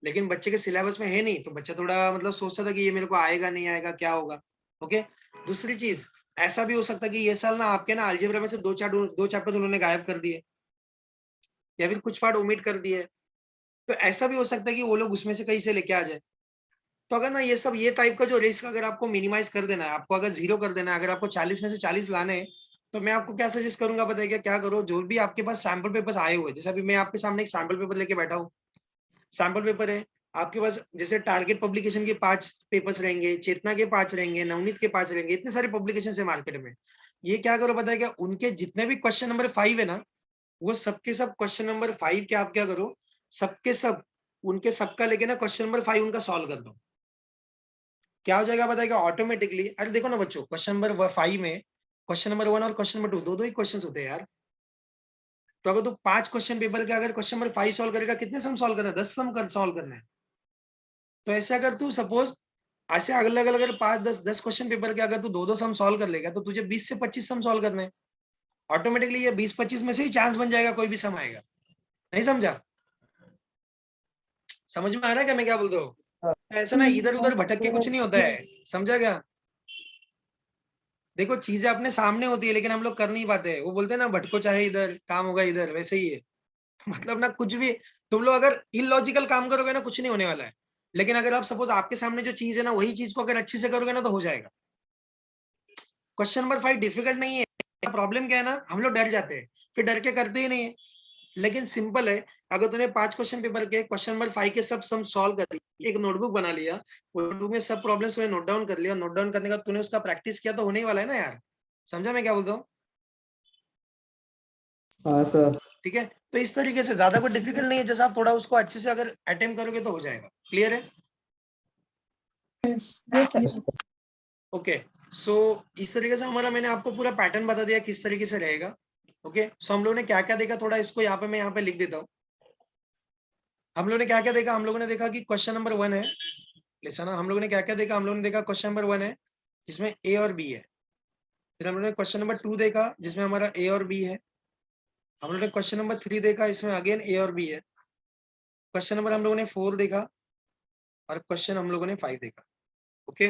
लेकिन बच्चे के सिलेबस में है नहीं, तो बच्चा थोड़ा मतलब सोचता था कि ये मेरे को आएगा नहीं आएगा, क्या होगा। ओके, दूसरी चीज, ऐसा भी हो सकता है कि ये साल ना आपके ना अलजेब्रा में से दो चैप्टर उन्होंने गायब कर दिए, या फिर कुछ पार्ट ओमिट कर दिए, तो ऐसा भी हो सकता है कि वो लोग उसमें से कहीं से लेके आ जाए। तो अगर ना ये सब ये टाइप का जो रिस्क अगर आपको मिनिमाइज कर देना है, आपको अगर 0 कर देना है, अगर आपको 40 में से 40 लाने हैं, तो मैं आपको क्या सजेस्ट करूंगा पता है क्या करो, जो भी आपके पास सैंपल पेपर्स आए हुए हैं, जैसे अभी मैं आपके सामने एक सैंपल पेपर लेके बैठा हूँ, सैंपल पेपर है आपके पास, जैसे टारगेट पब्लिकेशन के 5 पेपर्स रहेंगे, चेतना के 5 रहेंगे, नवनीत के 5 रहेंगे, इतने सारे पब्लिकेशन है मार्केट में। ये क्या करो पता है क्या, उनके जितने भी क्वेश्चन नंबर 5 है ना, वो सबके सब क्वेश्चन नंबर 5 के आप क्या करो, सबके सब उनके सबका लेके ना क्वेश्चन नंबर 5 उनका सॉल्व कर दो। क्या हो जाएगा बताएगा ऑटोमेटिकली। अरे देखो ना बच्चों, क्वेश्चन नंबर 5 में क्वेश्चन नंबर 1 और क्वेश्चन नंबर 2 दो ही क्वेश्चन होते हैं यार। तो अगर तू 5 क्वेश्चन पेपर के अगर क्वेश्चन नंबर 5 सॉल्व करेगा, कितने सम सॉल्व करना है, 10 सम कर सॉल्व करना है। तो ऐसे अगर तू सपोज ऐसे अलग अलग अगर 5 10 क्वेश्चन पेपर के अगर तू दो सम सॉल्व कर लेगा, तो तुझे 20 से 25 सम सॉल्व करने हैं। ऑटोमेटिकली ये 20-25 में से ही चांस बन जाएगा, कोई भी सम आएगा। नहीं समझा? समझ में आ रहा है क्या मैं क्या बोलता हूँ? ऐसा ना इधर उधर भटक के कुछ नहीं होता है, समझा क्या? देखो चीजें अपने सामने होती है, लेकिन हम लोग कर नहीं पाते। वो बोलते हैं ना, भटको चाहे इधर काम होगा इधर, वैसे ही है। मतलब ना कुछ भी तुम लोग अगर इलॉजिकल काम करोगे ना, कुछ नहीं होने वाला है। लेकिन अगर आप सपोज आपके सामने जो चीज है ना, वही चीज को अगर अच्छे से करोगे ना, तो हो जाएगा। क्वेश्चन नंबर 5 डिफिकल्ट नहीं है। प्रॉब्लम क्या है ना, हम लोग डर जाते हैं, फिर डर के करते ही नहीं है। लेकिन सिंपल है, अगर तूने 5 क्वेश्चन पेपर के क्वेश्चन नंबर 5 के सब सम सॉल्व कर लिए, एक नोटबुक बना लिया, वो नोटबुक में सब प्रॉब्लम्स तूने नोट डाउन कर लिया, नोट डाउन करने के बाद तूने उसका प्रैक्टिस किया, तो होने ही वाला है ना यार। समझा मैं क्या बोलता हूँ? हाँ सर। ठीक है, तो इस तरीके से ज्यादा कोई डिफिकल्ट नहीं है, जैसे आप थोड़ा उसको अच्छे से अगर अटेम्प्ट करोगे तो हो जाएगा। क्लियर है? Yes, sir. ओके, सो इस तरीके से हमारा, मैंने आपको पूरा पैटर्न बता दिया किस तरीके से रहेगा। ओके, सो हम लोगों ने क्या क्या देखा, थोड़ा इसको यहाँ पे मैं यहाँ पे लिख देता हूँ। हम लोगों ने क्या क्या देखा, हम लोगों ने देखा कि क्वेश्चन नंबर 1 है, लिसन, हम लोगों ने क्या क्या देखा, हम लोगों ने देखा क्वेश्चन नंबर 1 है जिसमें ए और बी है। फिर हम लोगों ने क्वेश्चन नंबर 2 देखा जिसमें हमारा ए और बी है। हम लोगों ने क्वेश्चन नंबर 3 देखा, इसमें अगेन ए और बी है। क्वेश्चन नंबर हम लोगों ने 4 देखा, और क्वेश्चन हम लोगों ने 5 देखा। ओके,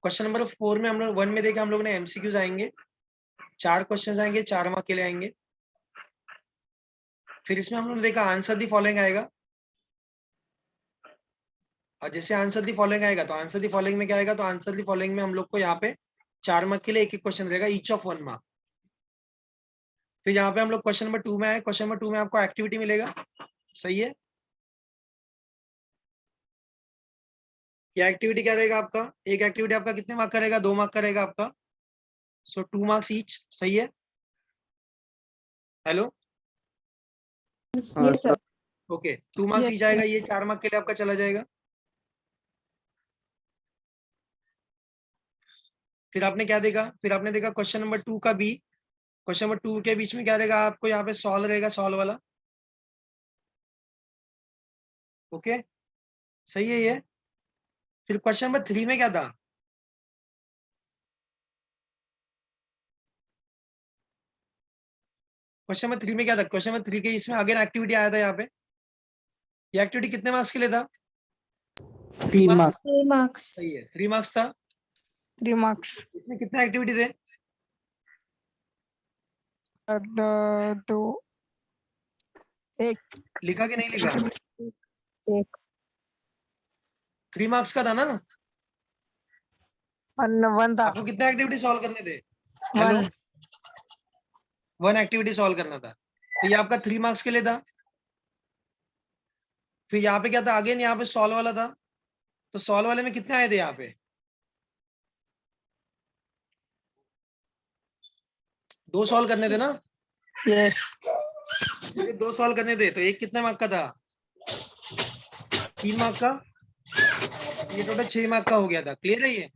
क्वेश्चन नंबर 4 में हम लोग 1 में देखा, हम लोगों ने एमसीक्यूज आएंगे, 4 क्वेश्चन आएंगे, 4 मार्क के लिए आएंगे। फिर इसमें हम लोगों ने देखा आंसर दी फॉलोइंग आएगा, और जैसे आंसर दी फॉलोइंग आएगा, तो आंसर दी फॉलोइंग में क्या आएगा, तो आंसर दी फॉलोइंग में हम लोग को यहाँ पे 4 मार्क के लिए एक क्वेश्चन रहेगा, ईच ऑफ 1 मार्क। फिर यहाँ पे हम लोग क्वेश्चन नंबर 2 में आए, क्वेश्चन नंबर 2 में आपको एक्टिविटी मिलेगा। सही है, ये एक्टिविटी क्या रहेगा आपका, एक एक्टिविटी आपका कितने मार्क का रहेगा, 2 मार्क का रहेगा आपका। सो 2 मार्क्स ईच। सही है? हेलो, हाँ Yes, sir. Okay, 2 marks each Yes, आएगा, ये 4 मार्क के लिए आपका चला जाएगा। फिर आपने क्या देखा, फिर आपने देखा क्वेश्चन नंबर 2 का बी, क्वेश्चन नंबर 2 के बीच में क्या रहेगा, आपको यहाँ पे सॉल्व रहेगा, सॉल्व वाला। ओके, सही है ये। फिर क्वेश्चन नंबर 3 में क्या था, क्वेश्चन नंबर 3 में क्या था, क्वेश्चन नंबर 3 के इसमें अगेन एक्टिविटी आया था यहाँ पे। ये एक्टिविटी कितने मार्क्स के लिए था, 3 मार्क्स। मार्क्स। 3 marks. सही है, 3 मार्क्स था। 3 marks. इसमें कितने एक्टिविटी थे, दो, एक, लिखा कि नहीं लिखा? एक, 3 मार्क्स का था ना। 1 था, आपको कितने एक्टिविटी सॉल्व करने थे? हेलो, 1. 1 एक्टिविटी सॉल्व करना था, तो ये आपका 3 मार्क्स के लिए था। फिर यहाँ पे क्या था, अगेन यहाँ पे सॉल्व वाला था, तो सॉल्व वाले में कितने आए थे यहाँ पे, 2 सॉल्व करने थे ना। Yes. मुझे 2 सॉल्व करने थे, तो एक कितने मार्क का था, 3 मार्क का। ये टोटल 6 मार्क का हो गया था। क्लियर है ये?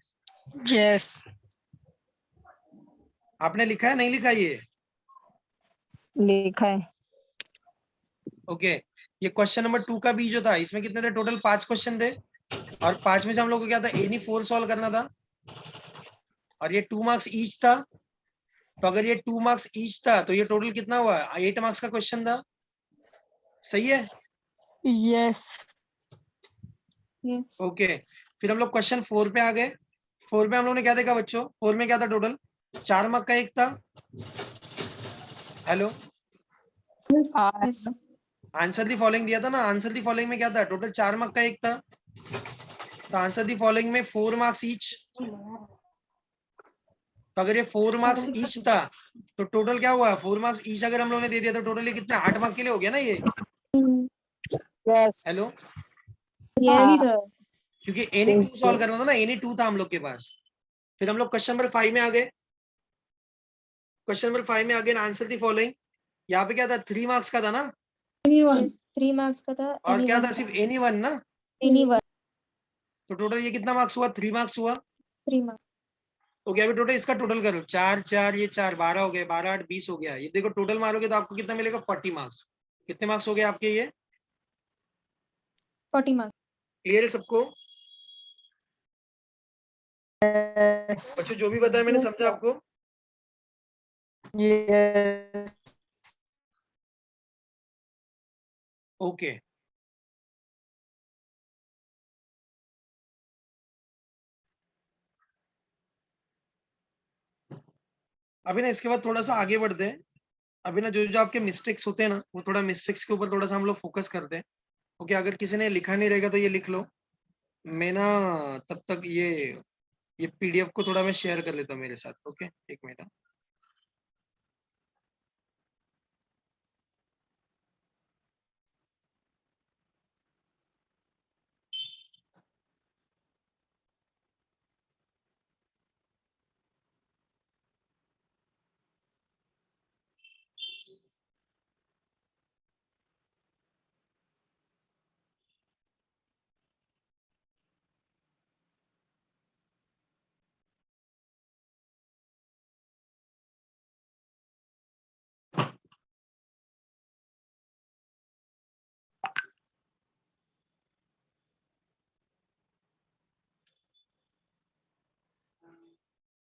Yes. आपने लिखा है नहीं लिखा ये? लिखा है। ओके, ये क्वेश्चन नंबर 2 का बी जो था, इसमें कितने थे टोटल? 5 क्वेश्चन थे, और 5 में से हम लोग को क्या था, एनी 4 सॉल्व करना था, और ये 2 मार्क्स ईच था। तो अगर ये 2 मार्क्स ईच था तो ये टोटल कितना हुआ? 8 मार्क्स का क्वेश्चन था। सही है? यस। Yes. ओके, फिर हम लोग क्वेश्चन 4 पे आ गए। 4 में हम लोग ने क्या देखा बच्चों? 4 में क्या था टोटल? 4 मार्क का एक था। Hello, Yes. Answer the following दिया था ना, आंसर दी फॉलोइंग में क्या था? टोटल 4 मार्क का एक था। तो आंसर दी फॉलोइंग में 4 मार्क्स ईच। तो अगर ये 4 मार्क्स ईच था तो टोटल क्या हुआ? 4 मार्क्स ईच अगर हम लोगों ने दे दिया तो टोटल ये कितना? 8 मार्क के लिए हो गया ना ये। यस। Hello, Yes, sir. क्योंकि एनी 2 सॉल्व करना था ना, एनी 2 था हम लोग के पास। फिर हम लोग क्वेश्चन नंबर 5 में आ गए। क्वेश्चन नंबर 5 में आगे आंसर दी फॉलोइंग। यहाँ पे क्या था? 3 मार्क्स का था ना, Yes. 3 marks का था. और क्या था? Anyone. सिर्फ एनी 1 ना। Anyone. तो टोटल ये कितना मार्क्स हुआ? 3 मार्क्स हुआ। 3 marks. ओके, अभी टोटल इसका टोटल करो, 4 4 ये 4 12 हो गए, 12 8 20 हो गया। ये देखो टोटल मारोगे तो आपको कितना मिलेगा? 40 मार्क्स। कितने मार्क्स हो गए आपके ये? 40 marks. क्लियर है सबको? यस। बच्चों जो भी बताया मैंने, समझा आपको? यस। ओके, अभी ना इसके बाद थोड़ा सा आगे बढ़ते हैं। अभी ना जो जो आपके मिस्टेक्स होते हैं ना, वो थोड़ा मिस्टेक्स के ऊपर थोड़ा सा हम लोग फोकस करते हैं। ओके, अगर किसी ने लिखा नहीं रहेगा तो ये लिख लो। मैं ना तब तक ये पीडीएफ को थोड़ा मैं शेयर कर लेता हूँ मेरे साथ। ओके, एक मिनट।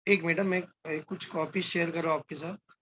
एक मिनट, मैं कुछ कॉपी शेयर कर रहा हूँ आपके साथ।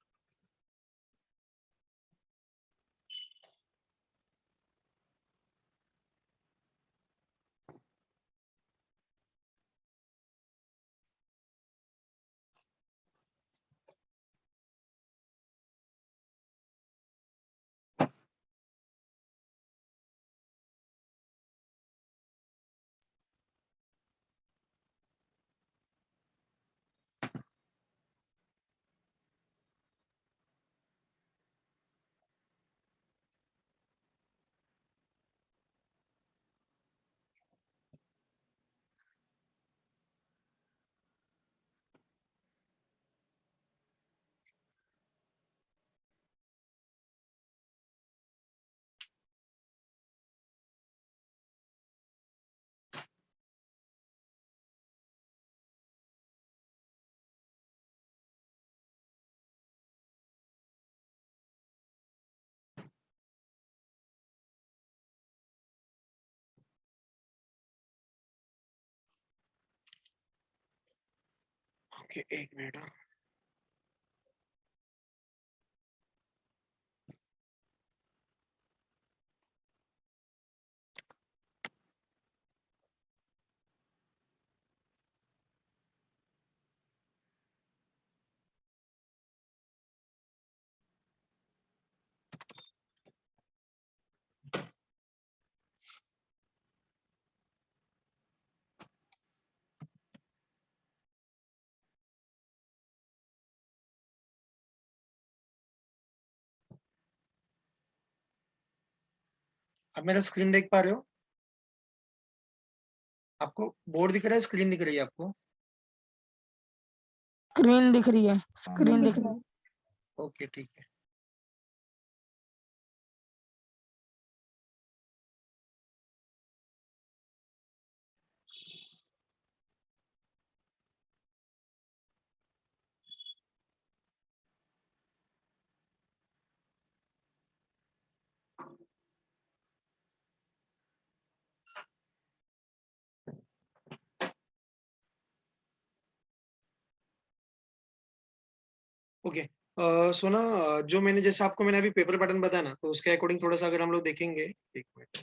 ओके, एक मिनट। अब मेरा स्क्रीन देख पा रहे हो? आपको बोर्ड दिख रहा है, स्क्रीन दिख रही है आपको? स्क्रीन दिख रही है, स्क्रीन दिख रही है। ओके, ठीक है। ओके। सो ना जो मैंने जैसे आपको मैंने अभी पेपर पैटर्न बताया ना, तो उसके अकॉर्डिंग थोड़ा सा अगर हम लोग देखेंगे, एक मिनट,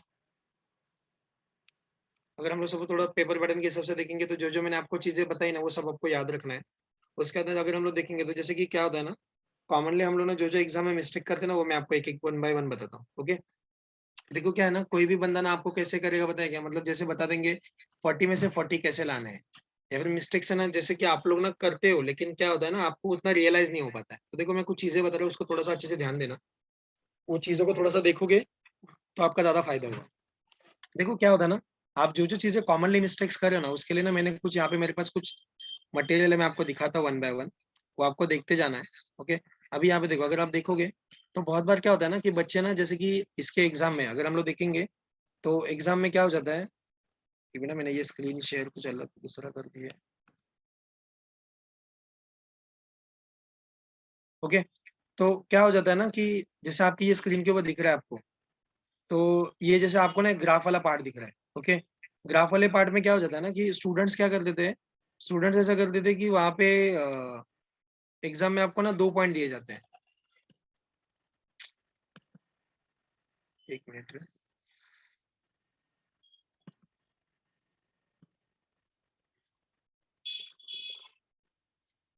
अगर हम लोग सब थोड़ा पेपर पैटर्न के हिसाब से देखेंगे तो जो मैंने आपको चीजें बताई ना वो सब आपको याद रखना है। उसके बाद अगर हम लोग देखेंगे तो जैसे कि क्या होता है ना, कॉमनली हम लोग ना जो एग्जाम में मिस्टेक करते हैं ना वो मैं आपको एक एक वन बाय वन बताता हूँ। ओके, देखो क्या है ना, कोई भी बंदा ना आपको कैसे करेगा बताया क्या, मतलब जैसे बता देंगे 40 में से 40 कैसे लाना है, या फिर मिस्टेक से ना जैसे कि आप लोग ना करते हो, लेकिन क्या होता है ना आपको उतना रियलाइज नहीं हो पाता है। तो देखो मैं कुछ चीजें बता रहा हूँ, उसको थोड़ा सा अच्छे से ध्यान देना, वो चीजों को थोड़ा सा देखोगे तो आपका ज्यादा फायदा होगा। देखो क्या होता है ना, आप जो चीजें कॉमनली मिस्टेक्स कर रहे हो ना, उसके लिए ना मैंने कुछ यहाँ पे मेरे पास कुछ मटेरियल है, मैं आपको दिखाता हूँ वन बाय वन, वो आपको देखते जाना है। ओके, अभी यहाँ पे देखो, अगर आप देखोगे तो बहुत बार क्या होता है ना कि बच्चे ना जैसे कि इसके एग्जाम में अगर हम लोग देखेंगे तो एग्जाम में क्या हो जाता है कि बिना मैंने ये स्क्रीन शेयर कुछ अलग दूसरा कर दिया। ओके, तो क्या हो जाता है ना कि जैसे आपकी ये स्क्रीन के ऊपर दिख रहा है आपको, तो ये जैसे आपको ना ग्राफ वाला पार्ट दिख रहा है। ओके, ग्राफ वाले पार्ट में क्या हो जाता है ना कि स्टूडेंट्स क्या कर देते हैं, स्टूडेंट्स ऐसा कर देते हैं कि वहाँ पे एग्जाम में आपको ना 2 पॉइंट दिए जाते हैं। एक मिनट,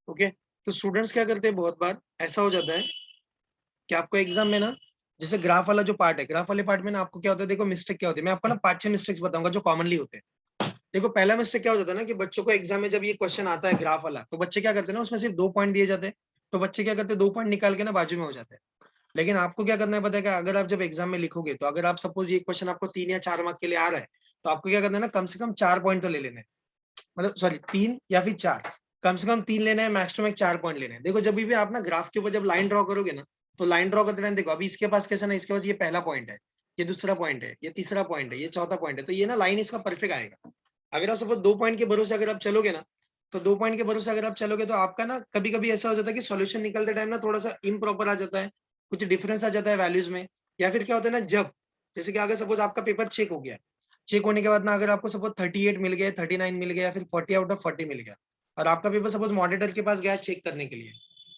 ओके, तो स्टूडेंट्स क्या करते हैं, बहुत बार ऐसा हो जाता है कि आपको एग्जाम में ना जैसे ग्राफ वाला जो पार्ट है, ग्राफ वाले पार्ट में ना आपको क्या होता है, देखो मिस्टेक क्या होती है, मैं आपको ना 5-6 मिस्टेक्स बताऊंगा जो कॉमनली होते हैं। देखो पहला मिस्टेक क्या हो जाता है ना कि बच्चों को एग्जाम में जब ये क्वेश्चन आता है ग्राफ वाला, तो बच्चे क्या करते हैं ना, उसमें सिर्फ 2 पॉइंट दिए जाते हैं, तो बच्चे क्या करते हैं 2 पॉइंट निकाल के ना बाजू में हो जाते हैं। लेकिन आपको क्या करना है पता है क्या, अगर आप जब एग्जाम में लिखोगे, तो अगर आप सपोज ये क्वेश्चन आपको 3 या 4 मार्क के लिए आ रहा है, तो आपको क्या करना है ना, कम से कम 4 पॉइंट तो ले लेने हैं। मतलब सॉरी 3 या फिर 4, कम से कम 3 लेना है, मैक्स टू मैक्स 4 पॉइंट लेने हैं। देखो जब भी आप ना ग्राफ के ऊपर जब लाइन ड्रॉ करोगे ना, तो लाइन ड्रॉ करते टाइम देखो अभी इसके पास कैसा ना, इसके पास ये पहला पॉइंट है, ये दूसरा पॉइंट है, ये तीसरा पॉइंट है, ये चौथा पॉइंट है, तो ये ना लाइन इसका परफेक्ट आएगा। अगर आप सपोज 2 पॉइंट के भरोसे अगर आप चलोगे ना, तो 2 पॉइंट के भरोसे अगर आप चलोगे तो आपका ना कभी कभी ऐसा हो जाता है कि सॉल्यूशन निकलते टाइम ना थोड़ा सा इम्प्रॉपर आ जाता है, कुछ डिफरेंस आ जाता है वैल्यूज में। या फिर क्या होता है ना, जब जैसे कि अगर सपोज आपका पेपर चेक हो गया, चेक होने के बाद ना अगर आपको सपोज 38 मिल गया, 39 मिल गया, या फिर 40 आउट ऑफ 40 मिल गया, और आपका पेपर सपोज मॉडरेटर के पास गया चेक करने के लिए,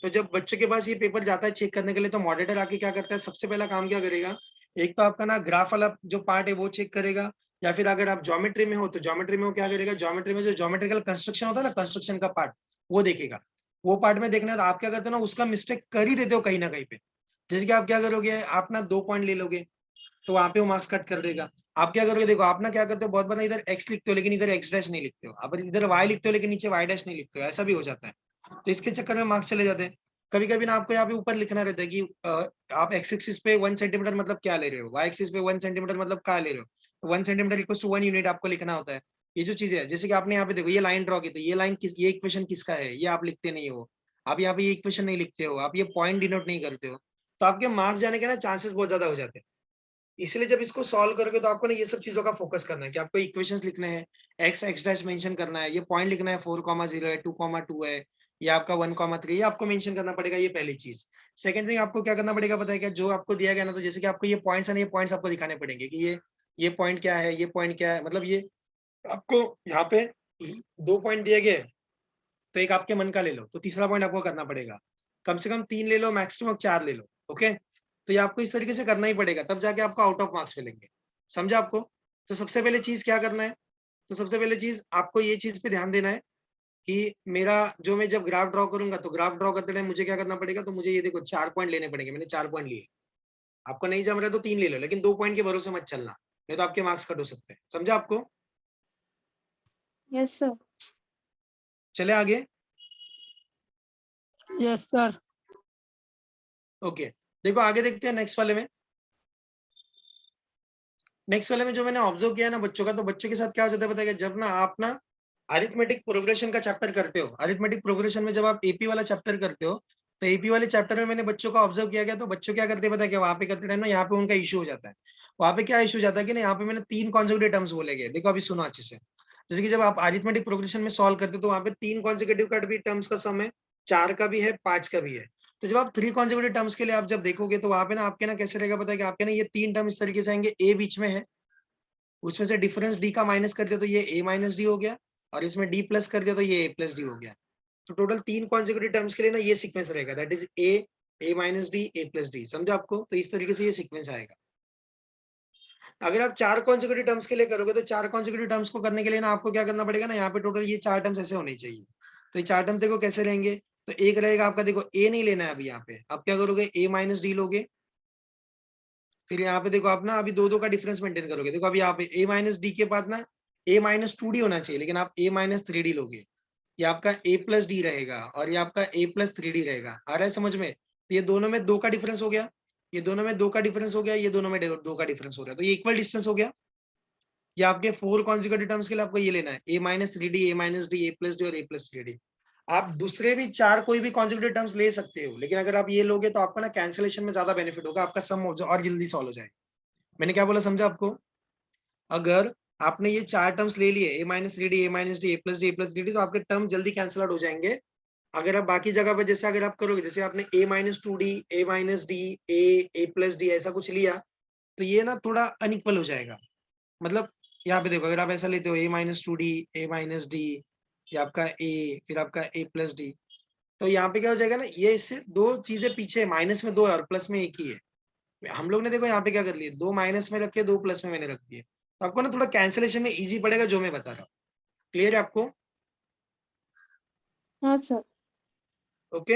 तो जब बच्चे के पास ये पेपर जाता है चेक करने के लिए, तो मॉडरेटर आके क्या करता है, सबसे पहला काम क्या करेगा, एक तो आपका ना ग्राफ वाला जो पार्ट है वो चेक करेगा, या फिर अगर आप ज्योमेट्री में हो तो ज्योमेट्री में वो क्या करेगा, ज्योमेट्री में जो ज्योमेट्रिकल कंस्ट्रक्शन होता है ना, कंस्ट्रक्शन का पार्ट, वो देखेगा। वो पार्ट में देखना है तो आप क्या करते हो ना, उसका मिस्टेक कर ही देते हो कहीं ना कहीं पे। जैसे कि आप क्या करोगे, आप ना 2 पॉइंट ले लोगे, तो वहां पे वो मार्क्स कट कर देगा। आप क्या करोगे, देखो आप ना क्या करते हो, बहुत बार इधर एक्स लिखते हो लेकिन इधर एक्स डैश नहीं लिखते हो, आप इधर वाई लिखते हो लेकिन नीचे वाई डैश नहीं लिखते हो, ऐसा भी हो जाता है। तो इसके चक्कर में मार्क्स चले जाते हैं। कभी कभी ना आपको यहाँ पे ऊपर लिखना रहता है कि आप एक्स एक्सिस पे 1 सेंटीमीटर मतलब क्या ले रहे हो, वाई एक्सिस पे 1 सेंटीमीटर मतलब क्या ले रहे हो, तो 1 सेंटीमीटर इक्वल टू 1 यूनिट आपको लिखना होता है। ये जो चीजें है, जैसे कि आपने यहाँ पे देखो ये लाइन ड्रॉ की, तो ये लाइन किस, ये इक्वेशन किसका है, ये आप लिखते नहीं हो। आप यहाँ पे ये इक्वेशन नहीं लिखते हो, आप ये पॉइंट डिनोट नहीं करते हो, तो आपके मार्क्स जाने के ना चांसेस बहुत ज्यादा हो जाते हैं। इसलिए जब इसको सॉल्व करोगे तो आपको ना ये सब चीजों का फोकस करना है कि आपको इक्वेशंस लिखने हैं, एक्स एक्स डैश मेंशन करना है, ये पॉइंट लिखना है, 4,0 है, 2,2 है, ये आपका 1,3, ये आपको मेंशन करना पड़ेगा, ये पहली चीज। सेकंड थिंग आपको क्या करना पड़ेगा पता है क्या, जो आपको दिया गया ना, तो जैसे कि आपको ये पॉइंट्स है ना, ये पॉइंट्स आपको दिखाने पड़ेंगे कि ये पॉइंट क्या है, ये पॉइंट क्या है, मतलब ये आपको यहाँ पे 2 पॉइंट दिए गए, तो एक आपके मन का ले लो, तो तीसरा पॉइंट आपको करना पड़ेगा, कम से कम 3 ले लो, मैक्सिमम 4 ले लो। ओके, तो ये आपको इस तरीके से करना ही पड़ेगा, तब जाके आपको आउट ऑफ मार्क्स मिलेंगे। समझा आपको? तो सबसे पहले चीज क्या करना है, तो सबसे पहले चीज आपको ये चीज पे ध्यान देना है कि मेरा जो मैं जब ग्राफ ड्रॉ करूंगा, तो ग्राफ ड्रॉ करते टाइम मुझे क्या करना पड़ेगा, तो मुझे ये देखो 4 पॉइंट लेने पड़ेंगे, मैंने 4 पॉइंट लिए। आपको नहीं जम रहा है तो 3 ले लो, लेकिन 2 पॉइंट के भरोसे मत चलना, नहीं तो आपके मार्क्स कट हो सकते हैं। समझा आपको? Yes, sir. चले आगे। Yes sir. ओके, देखो आगे देखते हैं नेक्स्ट वाले में। नेक्स्ट वाले में जो मैंने ऑब्जर्व किया ना बच्चों का, तो बच्चों के साथ क्या हो जाता है पता है क्या, जब ना आप ना अरिथमेटिक प्रोग्रेशन का चैप्टर करते हो, अरिथमेटिक प्रोग्रेशन में जब आप एपी वाला चैप्टर करते हो, तो एपी वाले चैप्टर में मैंने बच्चों को ऑब्जर्व किया गया, तो बच्चों क्या करते हैं पता है क्या, वहां पे करते टाइम ना यहाँ पे उनका इशू हो जाता है। वहां पे क्या इशू जाता है कि ना, यहाँ पे मैंने 3 कॉन्सेक्यूटिव टर्म्स बोले गए, देखो अभी सुनो अच्छे से। जैसे कि जब आप अरिथमेटिक प्रोग्रेशन में सॉल्व करते हो, तो वहाँ पे 3 कॉन्सेक्यूटिव का भी टर्म्स का सम है, 4 का भी है, 5 का भी है। तो जब आप 3 कॉन्सेक्यूटिव टर्म्स के लिए आप जब देखोगे, तो वहां पे ना आपके ना कैसे रहेगा पता है कि आपके ना ये 3 टर्म इस तरीके से आएंगे, ए बीच में है, उसमें से डिफरेंस डी का माइनस कर दिया तो ये ए माइनस डी हो गया, और इसमें डी प्लस कर दिया तो ये ए प्लस डी हो गया। तो टोटल 3 कॉन्जिक्यूटिव टर्म्स के लिए ना ये सीक्वेंस रहेगा, that is a minus D, A plus D. समझा आपको? तो इस तरीके से ये सीक्वेंस आएगा। अगर आप 4 कॉन्जिक्यूटिव टर्म्स के लिए करोगे तो 4 कॉन्जिक्यूटिव टर्म्स को करने के लिए ना आपको क्या करना पड़ेगा ना, यहाँ पे टोटल ये 4 टर्म्स ऐसे होने चाहिए। तो ये 4 टर्म्स देखो कैसे रहेंगे, तो एक रहेगा आपका, देखो ए नहीं लेना है अभी यहाँ पे, आप क्या करोगे, ए माइनस डी लोगे। फिर यहाँ पे देखो आप ना अभी दो का डिफरेंस मेंटेन करोगे। देखो अभी यहाँ पे ए माइनस डी के बाद ना ए माइनस 2d होना चाहिए, लेकिन आप ए माइनस 3d लोगे। ये आपका ए प्लस डी रहेगा और ये आपका ए प्लस 3d रहेगा। आ रहा है समझ में? तो ये दोनों में 2 का डिफरेंस हो गया, ये दोनों में 2 का डिफरेंस हो गया, ये दोनों में 2 का डिफरेंस हो रहा है, तो ये इक्वल डिस्टेंस हो गया। ये आपके 4 कॉन्जिक्यूटिव टर्म्स के लिए आपको ये लेना है, ए माइनस 3d, ए माइनस डी, ए प्लस डी और ए प्लस 3d। आप दूसरे भी 4 कोई भी कॉन्जिक्यूटिव टर्म्स ले सकते हो, लेकिन अगर आप ये लोगे तो आपका ना कैंसिलेशन में ज्यादा बेनिफिट होगा, आपका सम और जल्दी सॉल्व हो जाएगा। मैंने क्या बोला समझा आपको? अगर आपने ये 4 टर्म्स ले लिए, ए माइनस 3d, ए माइनस डी, ए प्लस डी, ए प्लस डी, तो आपके टर्म जल्दी कैंसिल आउट हो जाएंगे। अगर आप बाकी जगह पे जैसे अगर आप करोगे, जैसे आपने ए माइनस 2d, ए माइनस डी, ए प्लस डी ऐसा कुछ लिया, तो ये ना थोड़ा अनइक्वल हो जाएगा। मतलब यहाँ पे देखो, अगर आप ऐसा लेते हो ए माइनस 2d, ए माइनस डी, ये आपका ए, फिर आपका ए प्लस डी, तो यहाँ पे क्या हो जाएगा ना, ये इससे 2 चीजें पीछे, माइनस में 2 है और प्लस में 1 ही है। हम लोग ने देखो यहाँ पे क्या कर लिए, 2 माइनस में रखे, 2 प्लस में मैंने रख दिए, तो आपको ना थोड़ा कैंसिलेशन में इजी पड़ेगा जो मैं बता रहा हूँ। क्लियर है आपको? हाँ सर। ओके,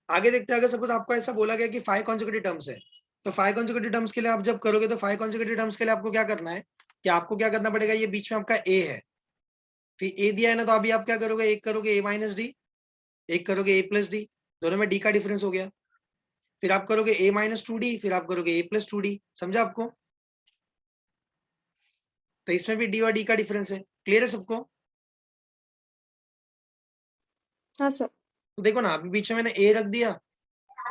आगे देखते हैं। अगर सपोज आपको ऐसा बोला गया कि 5 कॉन्जिक्यूटिव टर्म्स है, तो 5 कॉन्जिक्यूटिव टर्म्स के लिए आप जब करोगे तो 5 कॉन्जिक्यूटिव टर्म्स के लिए आपको क्या करना है, कि आपको क्या करना पड़ेगा, ये बीच में आपका ए है, फिर ए दिया है ना, तो अभी आप क्या करोगे, एक करोगे ए माइनस डी, एक करोगे ए प्लस डी, दोनों में डी का डिफरेंस हो गया। फिर आप करोगे ए माइनस 2d, फिर आप करोगे ए प्लस 2d। समझा आपको? तो इसमें भी डी और डी का डिफरेंस है। क्लियर है सबको? हाँ सर। तो देखो ना, अभी बीच में मैंने ए रख दिया,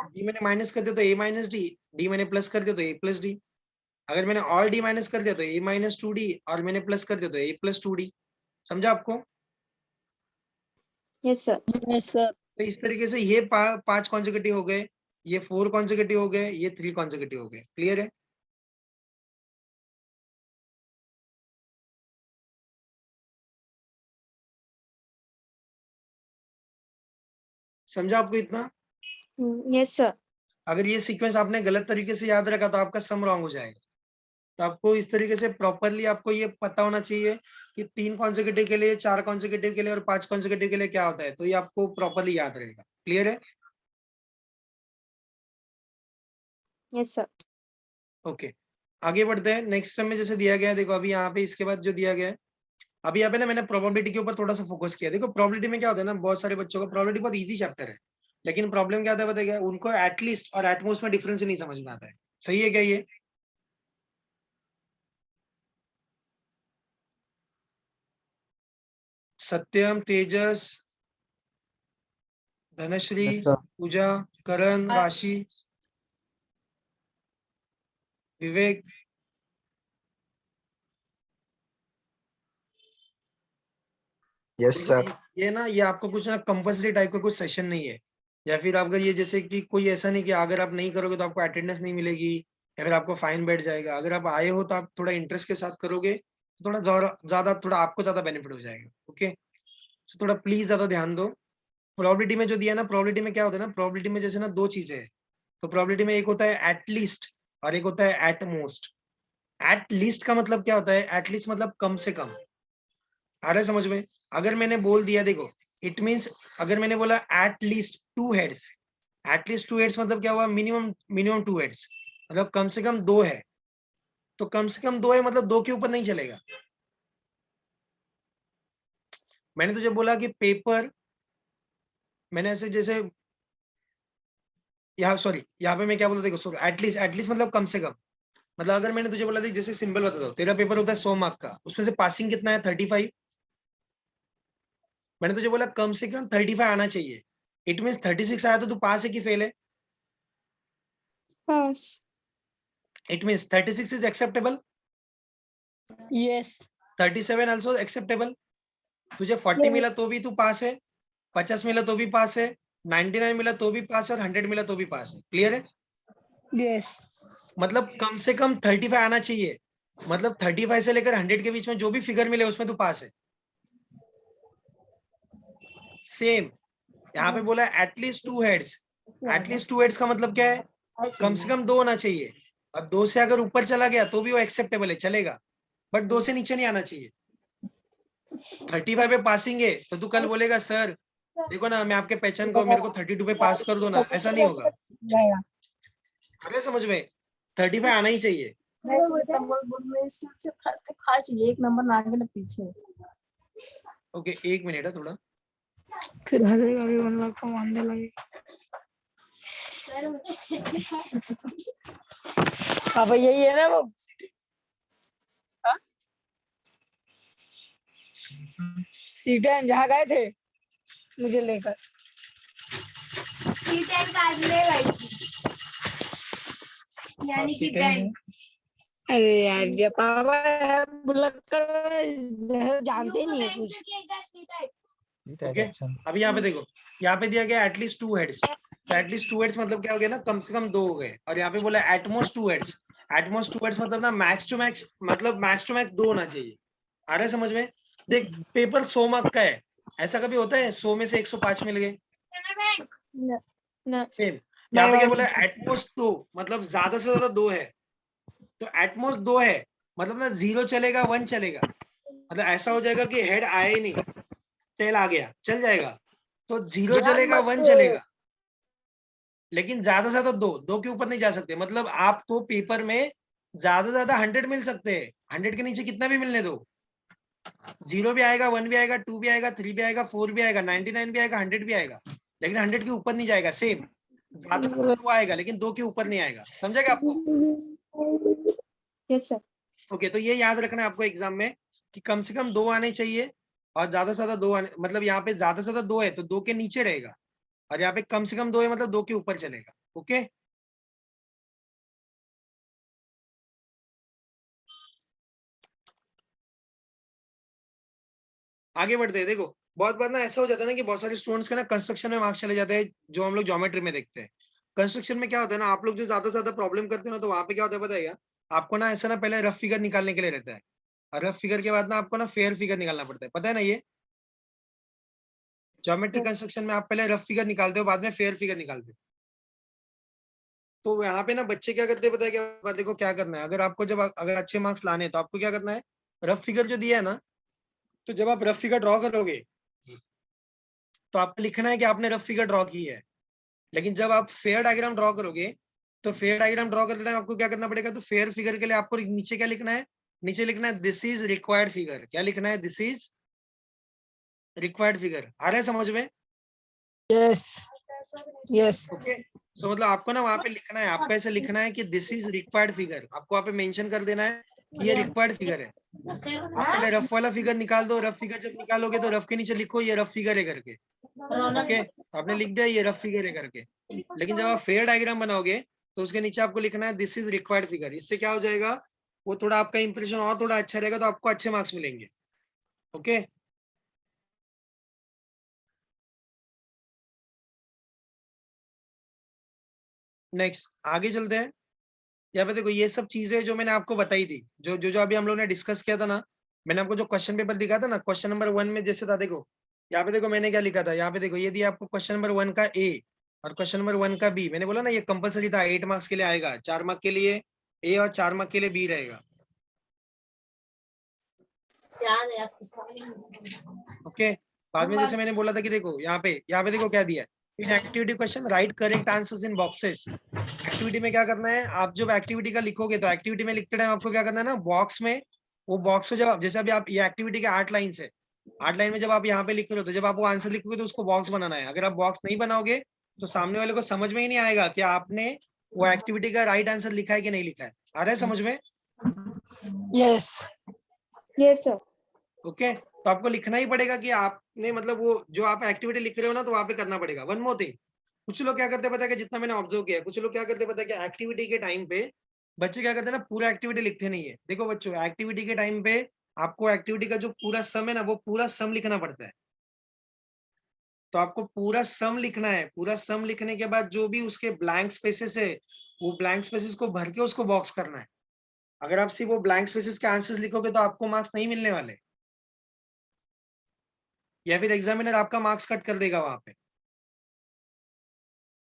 डी मैंने माइनस कर दिया तो ए माइनस डी, डी मैंने प्लस कर दिया तो ए प्लस डी। अगर मैंने और डी माइनस कर दिया तो ए माइनस 2d, और मैंने प्लस कर दिया तो ए प्लस 2d। समझा आपको? Yes sir. Yes sir. तो इस तरीके से ये 5 कॉन्जिक्यूटिव हो गए, ये 4 कॉन्जिक्यूटिव हो गए, ये 3 कॉन्जिक्यूटिव हो गए। क्लियर है? समझा आपको इतना? Yes sir. अगर ये सीक्वेंस आपने गलत तरीके से याद रखा तो आपका सम रॉन्ग हो जाएगा। तो आपको इस तरीके से प्रॉपरली आपको ये पता होना चाहिए कि 3 कॉन्जिक्यूटिव के लिए, 4 कॉन्जिक्यूटिव के लिए और 5 कॉन्जिक्यूटिव के लिए क्या होता है, तो ये आपको प्रॉपरली याद रहेगा। क्लियर है? Yes sir. ओके, आगे बढ़ते हैं। नेक्स्ट टर्म में जैसे दिया गया है, देखो अभी यहाँ पे इसके बाद जो दिया गया है, अभी यहाँ पे ना मैंने प्रोबेबिलिटी के ऊपर थोड़ा सा फोकस किया। देखो प्रोबेबिलिटी में क्या होता है ना, बहुत सारे बच्चों को प्रोबेबिलिटी बहुत इजी चैप्टर है, लेकिन प्रॉब्लम क्या होता है बताइए, उनको एटलीस्ट और एटमोस्ट में डिफरेंस ही नहीं समझ में आता है। सही है क्या ये? सत्यम, तेजस, धनश्री, Yes, sir. पूजा, करण, राशि, विवेक, यस सर। ये ना, ये आपको कुछ ना कंपल्सरी टाइप का कुछ सेशन नहीं है, या फिर आपका ये जैसे कि कोई ऐसा नहीं कि अगर आप नहीं करोगे तो आपको अटेंडेंस नहीं मिलेगी या फिर आपको फाइन बैठ जाएगा। अगर आप आए हो तो आप थोड़ा इंटरेस्ट के साथ करोगे तो थोड़ा ज्यादा थोड़ा आपको ज्यादा बेनिफिट हो जाएगा। ओके, तो थोड़ा प्लीज ज्यादा ध्यान दो। प्रोबेबिलिटी में जो दिया ना, प्रोबेबिलिटी में क्या होता है ना, प्रोबेबिलिटी में जैसे ना 2 चीजें है। तो प्रोबेबिलिटी में एक होता है एटलीस्ट और एक होता है एट मोस्ट। एट लीस्ट का मतलब क्या होता है, एटलीस्ट मतलब कम से कम। आ रहा है समझ में? अगर मैंने बोल दिया, देखो इट मीन्स, अगर मैंने बोला at least 2 heads, at least 2 heads मतलब क्या हुआ, मिनिमम 2 हेड्स, मतलब कम से कम 2 है। तो कम से कम 2 है मतलब 2 के ऊपर नहीं चलेगा। मैंने तुझे बोला कि पेपर, मैंने ऐसे जैसे यहाँ, सॉरी यहाँ पे मैं क्या बोलता, देखो सॉरी, एटलीस्ट मतलब कम से कम। मतलब अगर मैंने तुझे बोला था, जैसे सिंबल बता दो, तेरा पेपर होता है 100 मार्क का, उसमें से पासिंग कितना है 35। मैंने तुझे बोला कम से कम 35 आना चाहिए। इट मीन्स 36 आया तो तू पास है कि फेल है? Pass. It means 36 is acceptable, yes 37 also acceptable. तुझे 40 मिला तो भी तू पास है, 50 मिला तो भी पास है, 99 मिला तो भी पास है और 100 मिला तो भी पास है। क्लियर है? यस। मतलब कम से कम 35 आना चाहिए, मतलब 35 से लेकर 100 के बीच में जो भी फिगर मिले उसमें तू पास है। सेम यहाँ पे बोला एटलीस्ट 2 हेड्स। एटलीस्ट 2 हेड्स का मतलब क्या है? कम से कम 2 होना चाहिए, और 2 से अगर ऊपर चला गया तो भी वो एक्सेप्टेबल है, चलेगा, बट 2 से नीचे नहीं आना चाहिए। 35 पे पासिंग है तो तू कल बोलेगा सर देखो ना मैं आपके पहचान को, मेरे को 32 पे पास कर दो ना, ऐसा नहीं होगा। अरे समझ में 35 आना ही चाहिए। एक नंबर आगे ना पीछे ओके 1 मिनट है थोड़ा। फिर हंसेगा भी, मतलब को मानने लगे। पापा यही है ना वो सीटें जहाँ गए थे मुझे लेकर। यानी कि बैंक। अरे यार ये पापा जानते नहीं है कुछ। ओके अभी यहाँ पे देखो, यहाँ पे दिया गया एटलीस्ट 2 हेड्स, तो एटलीस्ट 2 हेड्स मतलब क्या हो गया ना, कम से कम 2 हो गए। और यहाँ पे बोला एटमोस्ट 2 हेड्स। एटमोस्ट 2 हेड्स मतलब ना मैक्स टू मैक्स, मतलब मैक्स टू मैक्स 2 होना चाहिए। आ रहा है समझ में? देख पेपर 100 मार्क का है, ऐसा कभी होता है 100 में से 105 मिल गए? सेम यहाँ पे क्या बोला एटमोस्ट 2, मतलब ज्यादा से ज्यादा 2 है, तो एटमोस्ट 2 है मतलब ना 0 चलेगा 1 चलेगा, मतलब ऐसा हो जाएगा कि हेड आया ही नहीं, टेल आ गया चल जाएगा, तो 0 चलेगा 1 चलेगा, लेकिन ज्यादा से ज्यादा 2 के ऊपर नहीं जा सकते। मतलब आपको पेपर में ज्यादा से ज्यादा 100 मिल सकते हैं, 100 के नीचे कितना भी मिलने दो, 0 भी आएगा 1 भी आएगा 2 भी आएगा 3 भी आएगा 4 भी आएगा 99 भी आएगा 100 भी आएगा, लेकिन 100 के ऊपर नहीं जाएगा। सेम ज्यादा से ज्यादा 2 आएगा लेकिन 2 के ऊपर नहीं आएगा, समझेगा आपको? Yes sir. ओके तो ये याद रखना है आपको एग्जाम में कि कम से कम 2 आने चाहिए, और ज्यादा से ज्यादा 2 आने, मतलब यहाँ पे ज्यादा से ज्यादा 2 है तो 2 के नीचे रहेगा, और यहाँ पे कम से कम 2 है मतलब 2 के ऊपर चलेगा। ओके आगे बढ़ते हैं। देखो बहुत बार ना ऐसा हो जाता है ना कि बहुत सारे स्टूडेंट्स के ना कंस्ट्रक्शन में मार्क्स चले जाते हैं, जो हम लोग ज्योमेट्री में देखते हैं। कंस्ट्रक्शन में क्या होता है ना, आप लोग जो ज्यादा से ज्यादा प्रॉब्लम करते हो ना, तो वहां पे क्या होता है बताइएगा आपको ना, ऐसा ना पहले रफ फिगर निकालने के लिए रहता है, और रफ फिगर के बाद ना आपको ना फेयर फिगर निकालना पड़ता है, पता है ना? ये ज्योमेट्री कंस्ट्रक्शन में आप पहले रफ फिगर निकालते हो, बाद में फेयर फिगर निकालते हो। तो यहाँ पे ना बच्चे क्या करते हैं पता है क्या? देखो क्या करना है, अगर आपको जब अगर अच्छे मार्क्स लाने हैं तो आपको क्या करना है, रफ फिगर जो दिया है ना, तो जब आप रफ फिगर ड्रॉ करोगे तो आपको लिखना है कि आपने रफ फिगर ड्रॉ की है, लेकिन जब आप फेयर डायग्राम ड्रॉ करोगे तो फेयर डायग्राम ड्रॉ करते टाइम आपको क्या करना पड़ेगा, तो फेयर फिगर के लिए आपको नीचे क्या लिखना है, नीचे लिखना है दिस इज रिक्वायर्ड फिगर। क्या लिखना है? This is required figure. आ रहा है समझ में? यस यस ओके तो मतलब आपको ना वहां पे लिखना है, आपको ऐसे लिखना है कि दिस इज रिक्वायर्ड फिगर, आपको वहां पे मेंशन कर देना है कि ये रिक्वायर्ड फिगर है। आप पहले रफ वाला फिगर निकाल दो, रफ फिगर जब निकालोगे तो रफ के नीचे लिखो ये रफ फिगर है करके। ओके तो आपने लिख दिया ये रफ फिगर है करके, लेकिन जब आप फेयर डायग्राम बनाओगे तो उसके नीचे आपको लिखना है दिस इज रिक्वायर्ड फिगर। इससे क्या हो जाएगा, वो थोड़ा आपका इंप्रेशन और थोड़ा अच्छा रहेगा, तो आपको अच्छे मार्क्स मिलेंगे। ओके नेक्स्ट आगे चलते हैं। यहाँ पे देखो ये सब चीजें जो मैंने आपको बताई थी, जो जो जो अभी हम लोग ने डिस्कस किया था ना, मैंने आपको जो क्वेश्चन पेपर दिखा था ना, क्वेश्चन नंबर 1 में जैसे था, देखो यहाँ पे देखो मैंने क्या लिखा था, यहाँ पे देखो ये दिया आपको क्वेश्चन नंबर 1 का ए और क्वेश्चन नंबर 1 का बी। मैंने बोला ना ये कंपलसरी था, 8 मार्क्स के लिए आएगा, 4 मार्क के लिए ए और 4 मार्क के लिए बी रहेगा। ओके बाद में जैसे मैंने बोला था कि देखो यहाँ पे देखो क्या दिया है, in activity question right correct answers in boxes. Activity में क्या करना है, आप जब एक्टिविटी का लिखोगे तो एक्टिविटी में लिखते टाइम आपको क्या करना है ना, बॉक्स में, वो बॉक्स को जब आप, जैसे अभी आप ये एक्टिविटी के 8 लाइन है, 8 लाइन में जब आप यहाँ पे लिख रहे हो तो जब आप वो आंसर लिखोगे तो उसको बॉक्स बनाना है। अगर आप बॉक्स नहीं बनाओगे तो सामने वाले को समझ में ही नहीं आएगा कि आपने वो एक्टिविटी का राइट आंसर लिखा है कि नहीं लिखा है। आ रहा है समझ में? Yes yes sir. ओके तो आपको लिखना ही पड़ेगा कि आपने, मतलब वो जो आप एक्टिविटी लिख रहे हो ना, तो वहां पे करना पड़ेगा। वन मोर थिंग, कुछ लोग क्या करते हैं पता है, कि जितना मैंने ऑब्जर्व किया, कुछ लोग क्या करते हैं पता है, कि एक्टिविटी के टाइम पे बच्चे क्या करते हैं ना, पूरा एक्टिविटी लिखते नहीं है। देखो बच्चों एक्टिविटी के टाइम पे आपको एक्टिविटी का जो पूरा सम है ना, वो पूरा सम लिखना पड़ता है। तो आपको पूरा सम लिखना है, पूरा सम लिखने के बाद जो भी उसके ब्लैंक स्पेसेस है, वो ब्लैंक स्पेसेस को भर के उसको बॉक्स करना है। अगर आप सिर्फ वो ब्लैंक स्पेसेस के आंसर्स लिखोगे तो आपको मार्क्स नहीं मिलने वाले। या फिर एग्जामिनर आपका मार्क्स कट कर देगा वहां पे।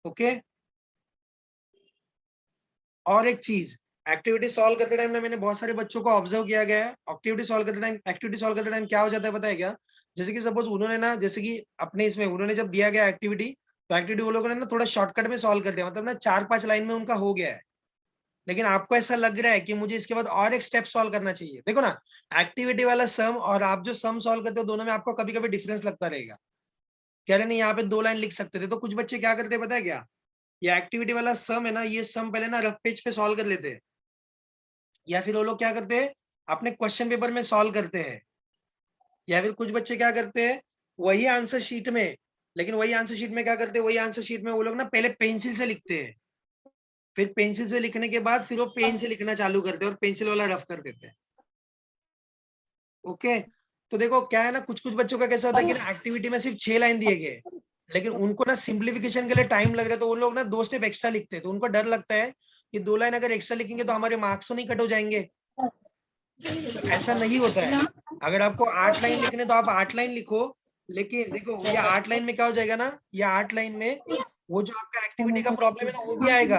ओके। और एक चीज, एक्टिविटी सॉल्व करते टाइम ना मैंने बहुत सारे बच्चों को ऑब्जर्व किया गया है, एक्टिविटी सॉल्व करते टाइम क्या हो जाता है पता है क्या? जैसे कि सपोज उन्होंने ना, जैसे कि अपने इसमें उन्होंने जब दिया गया एक्टिविटी, तो एक्टिविटी वो लोगों ने ना थोड़ा शॉर्टकट में सॉल्व कर दिया, मतलब ना 4-5 लाइन में उनका हो गया है। लेकिन आपको ऐसा लग रहा है कि मुझे इसके बाद और एक स्टेप सॉल्व करना चाहिए। देखो ना, एक्टिविटी वाला सम और आप जो सम सॉल्व करते हो दोनों में आपको कभी कभी डिफरेंस लगता रहेगा। कह रहे नहीं यहाँ पे 2 लाइन लिख सकते थे, तो कुछ बच्चे क्या करते हैं पता है क्या? ये एक्टिविटी वाला सम है ना, ये सम पहले ना रफ पेज पे सॉल्व कर लेते हैं, या फिर वो लोग क्या करते हैं अपने क्वेश्चन पेपर में सॉल्व करते हैं, या फिर कुछ बच्चे क्या करते हैं वही आंसर शीट में, लेकिन वही आंसर शीट में क्या करते हैं, वही आंसर शीट में वो लोग ना पहले पेंसिल से लिखते हैं, फिर पेंसिल से लिखने के बाद फिर वो पेन से लिखना चालू करते हैं और पेंसिल वाला रफ कर देते हैं। ओके। तो देखो क्या है ना, कुछ कुछ बच्चों का कैसा होता है कि ना एक्टिविटी में सिर्फ 6 लाइन दिए गए, लेकिन उनको ना सिंप्लीफिकेशन के लिए टाइम लग रहा है, तो वो लोग ना 2 स्टेप एक्स्ट्रा लिखते हैं, तो उनको डर लगता है कि 2 लाइन अगर एक्स्ट्रा लिखेंगे तो हमारे मार्क्स तो नहीं कट हो जाएंगे। तो ऐसा नहीं होता है। अगर आपको 8 लाइन लिखने तो आप 8 लाइन लिखो, लेकिन देखो ये 8 लाइन में क्या हो जाएगा ना, ये 8 लाइन में वो जो आपका एक्टिविटी का प्रॉब्लम है ना वो भी आएगा।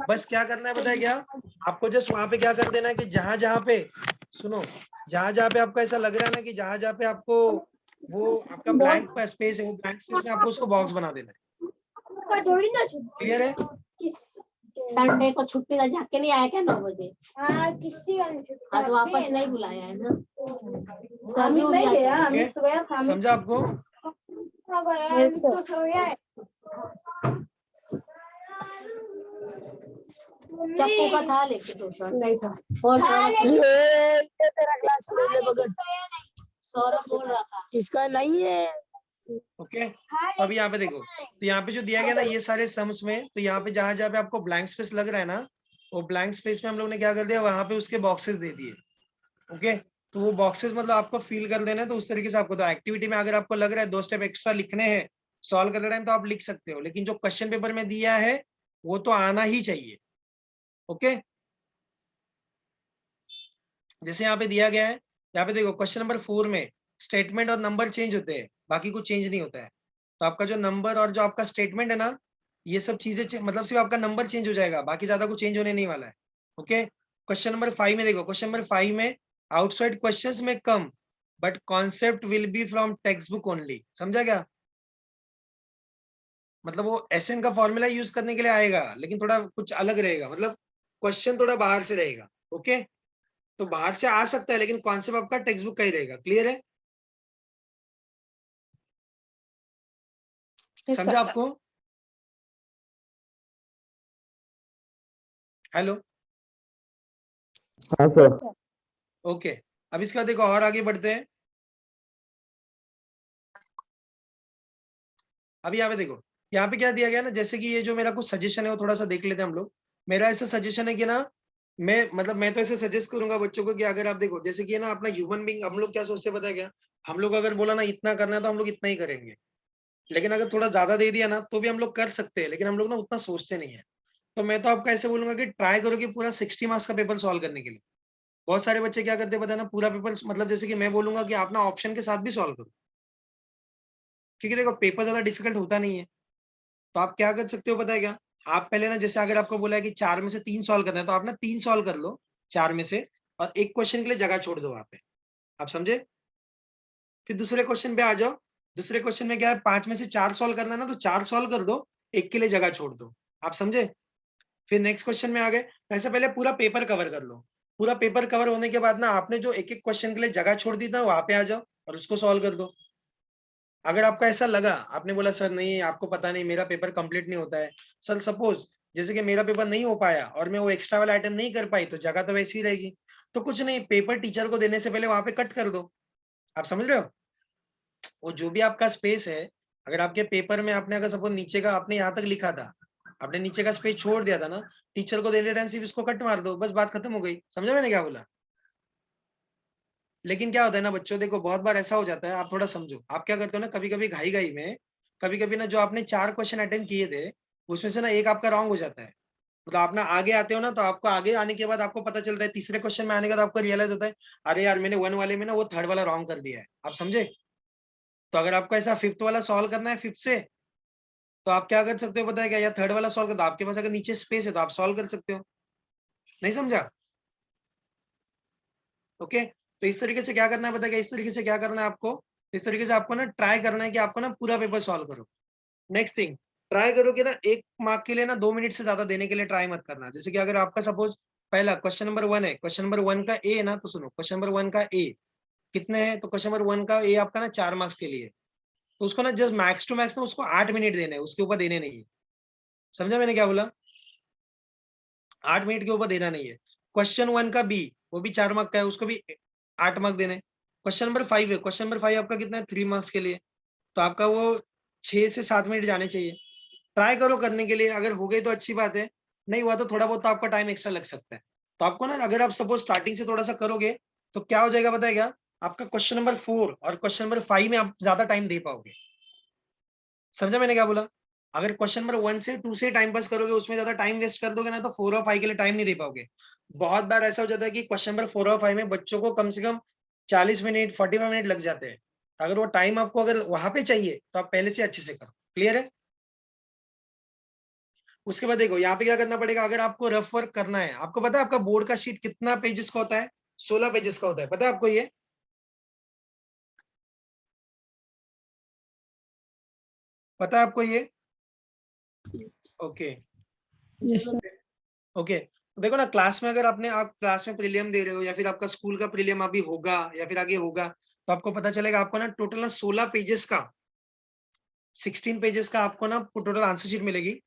बस क्या करना है पता है क्या? आपको जस्ट वहां पे क्या कर देना है कि जहां जहां पे, सुनो, जहां जहां पे आपको ऐसा लग रहा है ना कि जहां जहां पे आपको वो आपका ब्लैंक स्पेस है, वो ब्लैंक स्पेस में आपको उसको बॉक्स बना देना है। क्लियर है? संडे को छुट्टी था, जाके नहीं आया क्या 9 बजे? किसी आज वापस नहीं बुलाया है ना सर? अमित भी नहीं गया, गया। अमित तो गया था। अमित समझा आपको? चक्कू का था लेके ट्यूशन नहीं था। और ये तेरा क्लास ले ले बगल। सौरभ बोल रहा था इसका नहीं है। ओके। तो अभी यहाँ पे देखो, तो यहाँ पे जो दिया गया ना ये सारे सम्स में, तो यहाँ पे जहां जहां पे आपको ब्लैंक स्पेस लग रहा है ना, वो ब्लैंक स्पेस में हम लोग ने क्या कर दिया, वहां पे उसके बॉक्सेस दे दिए। ओके। तो वो बॉक्सेस मतलब आपको फिल कर देना है, तो उस तरीके से आपको, तो एक्टिविटी में अगर आपको लग रहा है 2 स्टेप एक्स्ट्रा लिखने हैं सॉल्व करते टाइम तो आप लिख सकते हो, लेकिन जो क्वेश्चन पेपर में दिया है वो तो आना ही चाहिए। ओके। जैसे यहाँ पे दिया गया है, यहाँ पे देखो क्वेश्चन नंबर 4 में स्टेटमेंट और नंबर चेंज होते हैं, बाकी कुछ चेंज नहीं होता है। तो आपका जो नंबर और जो आपका स्टेटमेंट है ना, ये सब चीजें मतलब सिर्फ आपका नंबर चेंज हो जाएगा, बाकी ज्यादा कुछ चेंज होने नहीं वाला है। ओके। क्वेश्चन नंबर 5 में देखो, क्वेश्चन नंबर 5 में आउटसाइड क्वेश्चंस में कम but concept will be from textbook only. समझा क्या? मतलब वो एसएन का फॉर्मूला यूज करने के लिए आएगा, लेकिन थोड़ा कुछ अलग रहेगा, मतलब क्वेश्चन थोड़ा बाहर से रहेगा। ओके। तो बाहर से आ सकता है, लेकिन कॉन्सेप्ट आपका टेक्स्ट बुक का ही रहेगा। क्लियर है? Yes, समझा sir. आपको? हेलो। हाँ Yes, सर। sir. ओके। अब इसका देखो और आगे बढ़ते हैं। अभी यहाँ पे देखो, यहाँ पे क्या दिया गया ना, जैसे कि ये जो मेरा कुछ सजेशन है वो थोड़ा सा देख लेते हैं हम लोग। मेरा ऐसा सजेशन है कि ना, मैं तो ऐसे सजेस्ट करूंगा बच्चों को कि अगर आप देखो, जैसे कि ना अपना ह्यूमन बींग, हम लोग क्या सोचते हैं पता है क्या? हम लोग अगर बोला ना इतना करना है तो हम लोग इतना ही करेंगे, लेकिन अगर थोड़ा ज्यादा दे दिया ना तो भी हम लोग कर सकते हैं, लेकिन हम लोग ना उतना सोचते नहीं है। तो मैं तो आपको ऐसे बोलूंगा कि ट्राई करो कि पूरा 60 मार्क्स का पेपर सॉल्व करने के लिए। बहुत सारे बच्चे क्या करते हैं पता है ना, पूरा पेपर, मतलब जैसे कि मैं बोलूंगा कि आप ना ऑप्शन के साथ भी सॉल्व करो, क्योंकि देखो पेपर ज्यादा डिफिकल्ट होता नहीं है। तो आप क्या कर सकते हो पता है क्या? आप पहले ना, जैसे अगर आपको बोला है कि 4 में से 3 सॉल्व करना है, तो आप ना 3 सॉल्व कर लो 4 में से, और एक क्वेश्चन के लिए जगह छोड़ दो वहां पे। आप समझे? फिर दूसरे क्वेश्चन पे आ जाओ। दूसरे क्वेश्चन में क्या है, 5 में से 4 सॉल्व करना है ना, तो 4 सॉल्व कर दो, एक के लिए जगह छोड़ दो। आप समझे? फिर नेक्स्ट क्वेश्चन में आ गए, ऐसे पहले पूरा पेपर कवर कर लो। पूरा पेपर कवर होने के बाद ना आपने जो एक एक क्वेश्चन के लिए जगह छोड़ दी ना, वहां पे आ जाओ और उसको सॉल्व कर दो। अगर आपको ऐसा लगा, आपने बोला सर नहीं आपको पता नहीं मेरा पेपर कंप्लीट नहीं होता है, सर सपोज जैसे कि मेरा पेपर नहीं हो पाया और मैं वो एक्स्ट्रा वाला आइटम नहीं कर पाई, तो जगह तो वैसी ही रहेगी। तो कुछ नहीं, पेपर टीचर को देने से पहले वहां पे कट कर दो। आप समझ रहे हो? वो जो भी आपका स्पेस है, अगर आपके पेपर में आपने अगर सपोज नीचे का आपने यहाँ तक लिखा था, आपने नीचे का स्पेस छोड़ दिया था ना, टीचर को देने टाइम सिर्फ इसको कट मार दो, बस बात खत्म हो गई। समझा मैंने क्या बोला? लेकिन क्या होता है ना बच्चों, देखो बहुत बार ऐसा हो जाता है, आप थोड़ा समझो, आप क्या करते हो ना, कभी कभी घाई घाई में, कभी कभी ना जो आपने 4 क्वेश्चन अटेम्प्ट किए थे उसमें से ना एक आपका रॉन्ग हो जाता है। मतलब आप ना आगे आते हो ना, तो आपको आगे आने के बाद आपको पता चलता है, तीसरे क्वेश्चन में आने के बाद आपको रियलाइज होता है, अरे यार मैंने 1 वाले में ना वो 3rd वाला रॉन्ग कर दिया है। आप समझे? तो अगर आपको ऐसा फिफ्थ वाला सॉल्व करना है फिफ्थ से, तो आप क्या कर सकते हो पता है क्या, या थर्ड वाला सॉल्व कर दो, आपके पास अगर नीचे स्पेस है तो आप सॉल्व कर सकते हो। नहीं समझा? ओके, तो इस तरीके से क्या करना है पता है क्या, इस तरीके से क्या करना है आपको, इस तरीके से आपको ना ट्राई करना है कि आपको ना पूरा पेपर सॉल्व करो। नेक्स्ट थिंग, ट्राई करो कि ना 1 मार्क के लिए ना 2 मिनट से ज्यादा देने के लिए ट्राई मत करना। जैसे कि अगर आपका सपोज पहला क्वेश्चन नंबर 1 है, क्वेश्चन नंबर 1 का ए है ना, तो सुनो क्वेश्चन नंबर 1 का ए कितने हैं, तो क्वेश्चन नंबर 1 का ए आपका ना 4 मार्क्स के लिए, तो उसको ना जस्ट मैक्स टू मैक्स ना उसको 8 मिनट देने हैं, उसके ऊपर देने नहीं है। समझा मैंने क्या बोला? 8 मिनट के ऊपर देना नहीं है। क्वेश्चन 1 का बी, वो भी 4 मार्क का है, उसको भी 8 मार्क देने। क्वेश्चन नंबर 5 है, क्वेश्चन नंबर 5 आपका कितना है, 3 मार्क्स के लिए, तो आपका वो 6 से 7 मिनट जाने चाहिए। ट्राई करो करने के लिए, अगर हो गई तो अच्छी बात है, नहीं हुआ तो थोड़ा बहुत तो आपका टाइम एक्स्ट्रा लग सकता है। तो आपको ना अगर आप सपोज स्टार्टिंग से थोड़ा सा करोगे तो क्या हो जाएगा पता है क्या, आपका क्वेश्चन नंबर 4 और क्वेश्चन नंबर 5 में आप ज्यादा टाइम दे पाओगे। समझा मैंने क्या बोला? अगर क्वेश्चन नंबर 1 से 2 से टाइम पास करोगे, उसमें ज्यादा टाइम वेस्ट कर दोगे ना, तो 4 और 5 के लिए टाइम नहीं दे पाओगे। बहुत बार ऐसा हो जाता है कि क्वेश्चन नंबर 4 और 5 में बच्चों को कम से कम 40 मिनट 45 मिनट लग जाते हैं। अगर वो टाइम आपको अगर वहां पे चाहिए तो आप पहले से अच्छे से करो। क्लियर है? उसके बाद देखो यहाँ पे क्या करना पड़ेगा, अगर आपको रफ वर्क करना है, आपको पता है आपका बोर्ड का शीट कितना पेजेस का होता है, 16 पेजेस का होता है, पता है आपको ये? पता है आपको ये? Okay Yes, sir. ओके, तो देखो ना क्लास में, अगर आपने आप क्लास में प्रीलियम दे रहे हो या फिर आपका स्कूल का प्रीलियम अभी होगा या फिर आगे होगा, तो आपको पता चलेगा आपको ना टोटल ना 16 पेजेस का 16 पेजेस का आपको ना टोटल आंसर शीट मिलेगी,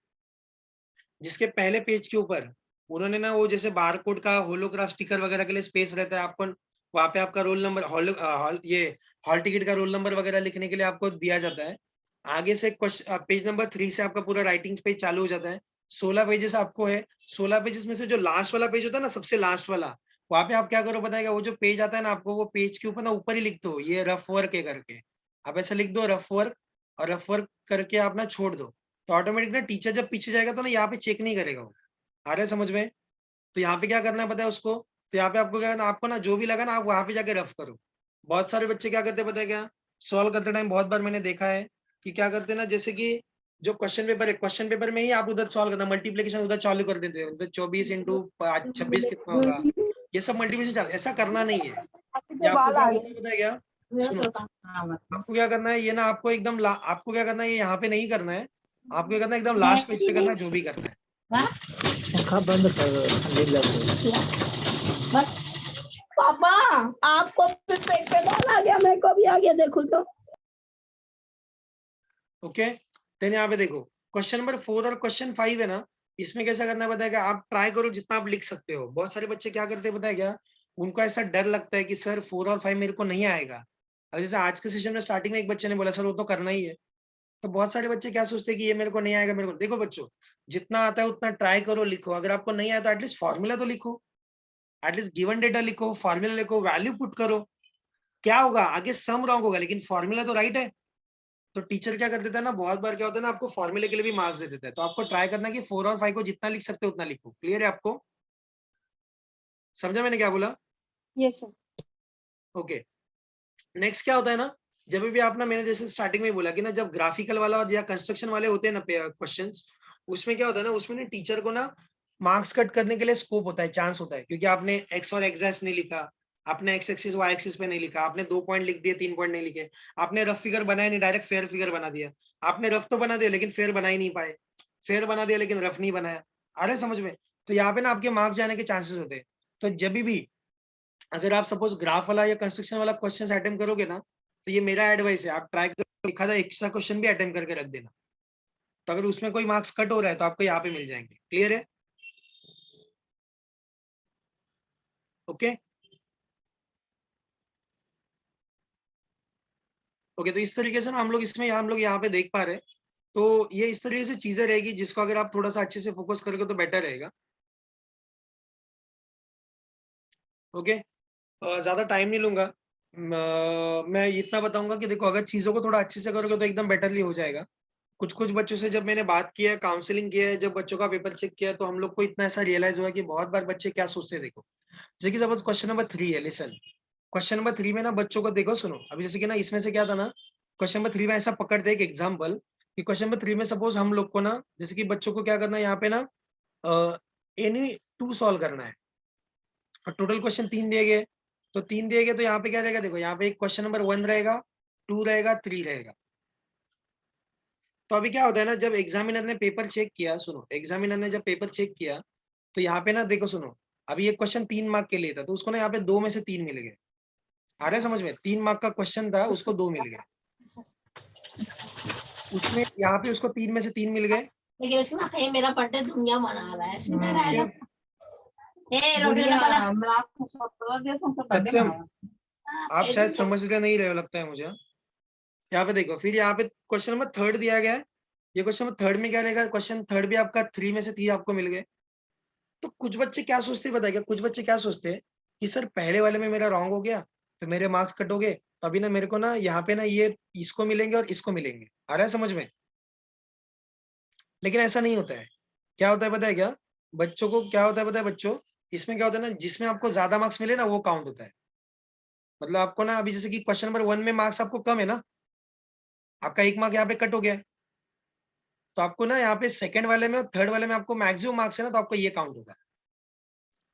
जिसके पहले पेज के ऊपर उन्होंने ना वो जैसे बारकोड का होलोग्राफ स्टिकर वगैरह के लिए स्पेस रहता है, आपको वहां पे आपका रोल नंबर ये हॉल टिकट का रोल नंबर वगैरह लिखने के लिए आपको दिया जाता है। आगे से पेज नंबर 3 से आपका पूरा राइटिंग पेज चालू हो जाता है। 16 पेजेस आपको है। 16 पेजेस में से जो लास्ट वाला पेज होता है ना, सबसे लास्ट वाला, वहां पे आप क्या करो बताएगा, वो जो पेज आता है ना आपको, वो पेज के ऊपर ना ऊपर ही लिख दो ये रफ वर्क है करके। आप ऐसा लिख दो रफ वर्क, और रफ वर्क करके आप ना छोड़ दो, तो ऑटोमेटिक ना टीचर जब पीछे जाएगा तो ना यहाँ पे चेक नहीं करेगा वो। आ रहा है समझ में? तो यहाँ पे क्या करना है पता है उसको, तो यहाँ पे आपको क्या करना, आपको ना जो भी लगा ना आप वहां पे जाके रफ करो। बहुत सारे बच्चे क्या करते हैं पता है क्या, सॉल्व करते टाइम बहुत बार मैंने देखा है कि क्या करते हैं ना, जैसे कि जो क्वेश्चन पेपर है, क्वेश्चन पेपर में ही आप उधर सॉल्व करना, मल्टीप्लीकेशन उधर चालू कर देते हैं, उधर 24 इंटू 26 कितना होगा, ये सब मल्टीप्लीकेशन चालू, ऐसा करना नहीं है। ये आपको क्या करना है पता है क्या, सुनो, आपको क्या करना है, ये ना आपको एकदम आपको क्या करना है, ये यहाँ पे नहीं करना है, आपको क्या करना है एकदम लास्ट पेज पे करना है जो भी करना है। पंखा बंद करो, ठंडी लग रही है। बस पापा, आपको भी पेट पे बाल आ गया, मेरे को भी आ गया, देखो तो। ओके, देन यहाँ पे देखो क्वेश्चन नंबर 4 और क्वेश्चन 5 है ना, इसमें कैसा करना है बताएगा, आप ट्राई करो जितना आप लिख सकते हो। बहुत सारे बच्चे क्या करते हैं बताया क्या, उनको ऐसा डर लगता है कि सर 4 और 5 मेरे को नहीं आएगा। अब जैसे आज के सेशन में स्टार्टिंग में एक बच्चे ने बोला सर वो तो करना ही है, तो बहुत सारे बच्चे क्या सोचते हैं कि ये मेरे को नहीं आएगा, मेरे को। देखो बच्चों, जितना आता है उतना ट्राई करो, लिखो। अगर आपको नहीं आया तो एटलीस्ट फॉर्मूला तो लिखो, एटलीस्ट गिवन डेटा लिखो, फॉर्मूला लिखो, वैल्यू पुट करो। क्या होगा आगे, सम रॉन्ग होगा लेकिन फॉर्मूला तो राइट है। तो टीचर क्या कर देता है ना, बहुत बार क्या होता है ना, आपको फॉर्मूले के लिए भी मार्क्स दे देता है। तो आपको ट्राई करना है कि 4 और 5 को जितना लिख सकते हो उतना लिखो। क्लियर है आपको? समझा मैंने क्या बोला? Yes, sir. ओके, नेक्स्ट क्या होता है ना, जब भी आप ना, मैंने जैसे स्टार्टिंग में बोला कि ना, जब ग्राफिकल वाला और या कंस्ट्रक्शन वाले होते हैं ना क्वेश्चंस, उसमें क्या होता है ना, उसमें ना टीचर को ना मार्क्स कट करने के लिए स्कोप होता है, चांस होता है, क्योंकि आपने एक्स और एक्स नहीं लिखा, आपने एक्स एक्सिस वाई एक्सिस पे नहीं लिखा, आपने 2 पॉइंट लिख दिए, 3 पॉइंट नहीं लिखे, आपने रफ फिगर बनाया नहीं, डायरेक्ट फेयर फिगर बना दिया। आपने रफ तो बना दिया लेकिन फेयर बना ही नहीं पाए, फेयर बना दिया लेकिन रफ नहीं बनाया। आ रहा है समझ में? तो यहाँ पे ना आपके मार्क्स जाने के चांसेस होते हैं। तो जब भी अगर आप सपोज ग्राफ वाला या कंस्ट्रक्शन वाला क्वेश्चन अटेम्प्ट करोगे ना, तो ये मेरा एडवाइस है, आप ट्राई करो लिखा था एक्स्ट्रा क्वेश्चन भी अटेम्प्ट करके रख देना, तो अगर उसमें कोई मार्क्स कट हो रहा है तो आपको यहाँ पे मिल जाएंगे। क्लियर है? ओके ओके, तो इस तरीके से ना हम लोग इसमें हम लोग यहाँ पे देख पा रहे हैं। तो ये इस तरीके से चीजें रहेगी जिसको अगर आप थोड़ा सा अच्छे से फोकस करोगे तो बेटर रहेगा। ओके, ज्यादा टाइम नहीं लूंगा। मैं इतना बताऊंगा कि देखो, अगर चीजों को थोड़ा अच्छे से करोगे तो एकदम बेटरली हो जाएगा। कुछ कुछ बच्चों से जब मैंने बात किया है, काउंसलिंग किया है, जब बच्चों का पेपर चेक किया है, तो हम लोग को इतना ऐसा रियलाइज हुआ कि बहुत बार बच्चे क्या सोचते हैं। देखो, जैसे कि सपोज क्वेश्चन नंबर 3 है, लिसन, क्वेश्चन नंबर 3 में ना बच्चों को देखो, सुनो, अभी जैसे कि ना इसमें से क्या था ना, क्वेश्चन नंबर 3 में ऐसा पकड़ते हैं एक एग्जाम्पल कि क्वेश्चन नंबर 3 में सपोज हम लोग को ना, जैसे कि बच्चों को क्या करना है यहाँ पे ना, एनी 2 सॉल्व करना है और टोटल क्वेश्चन 3 दिए गए, तो 3 दिए गए तो यहाँ पे क्या रहेगा, देखो यहाँ पे एक क्वेश्चन नंबर 1 रहेगा, 2 रहेगा, 3 रहेगा। तो अभी क्या होता है ना, जब एग्जामिनर ने पेपर चेक किया, सुनो, एग्जामिनर ने जब पेपर चेक किया तो यहाँ पे ना देखो सुनो, अभी ये क्वेश्चन 3 मार्क के लिए था, तो उसको ना यहाँ पे 2 में से 3 मिल गए। आ रहा है समझ में? 3 मार्क का क्वेश्चन था, उसको 2 मिल गए, उसमें यहाँ पे उसको 3 में से 3 मिल गए। लेकिन उसमें कहीं मेरा बर्थडे दुनिया मना रहा है, सीधा ठीक है? डायलॉग। ए रोटी वाला सत्यम, आप शायद समझ नहीं रहे हो लगता है मुझे। यहाँ पे देखो, फिर यहाँ पे क्वेश्चन नंबर 3 दिया गया है, ये क्वेश्चन नंबर 3 में क्या रहेगा, क्वेश्चन 3 भी आपका 3 में से 3 आपको मिल गए। तो कुछ बच्चे क्या सोचते हैं बताइए, कुछ बच्चे क्या सोचते हैं कि सर पहले वाले में मेरा रॉन्ग हो गया तो मेरे मार्क्स कटोगे, तो अभी ना मेरे को ना यहाँ पे ना ये इसको मिलेंगे और इसको मिलेंगे। आ रहा है समझ में? लेकिन ऐसा नहीं होता है। क्या होता है पता है क्या, बच्चों को क्या होता है पता है बच्चों, इसमें क्या होता है ना, जिसमें आपको ज्यादा मार्क्स मिले ना वो काउंट होता है। मतलब आपको ना अभी जैसे कि क्वेश्चन नंबर 1 में मार्क्स आपको कम है ना, आपका 1 मार्क यहाँ पे कट हो गया है, तो आपको ना यहाँ पे सेकंड वाले में और थर्ड वाले में आपको मैक्सिमम मार्क्स है ना, तो आपको ये काउंट होगा।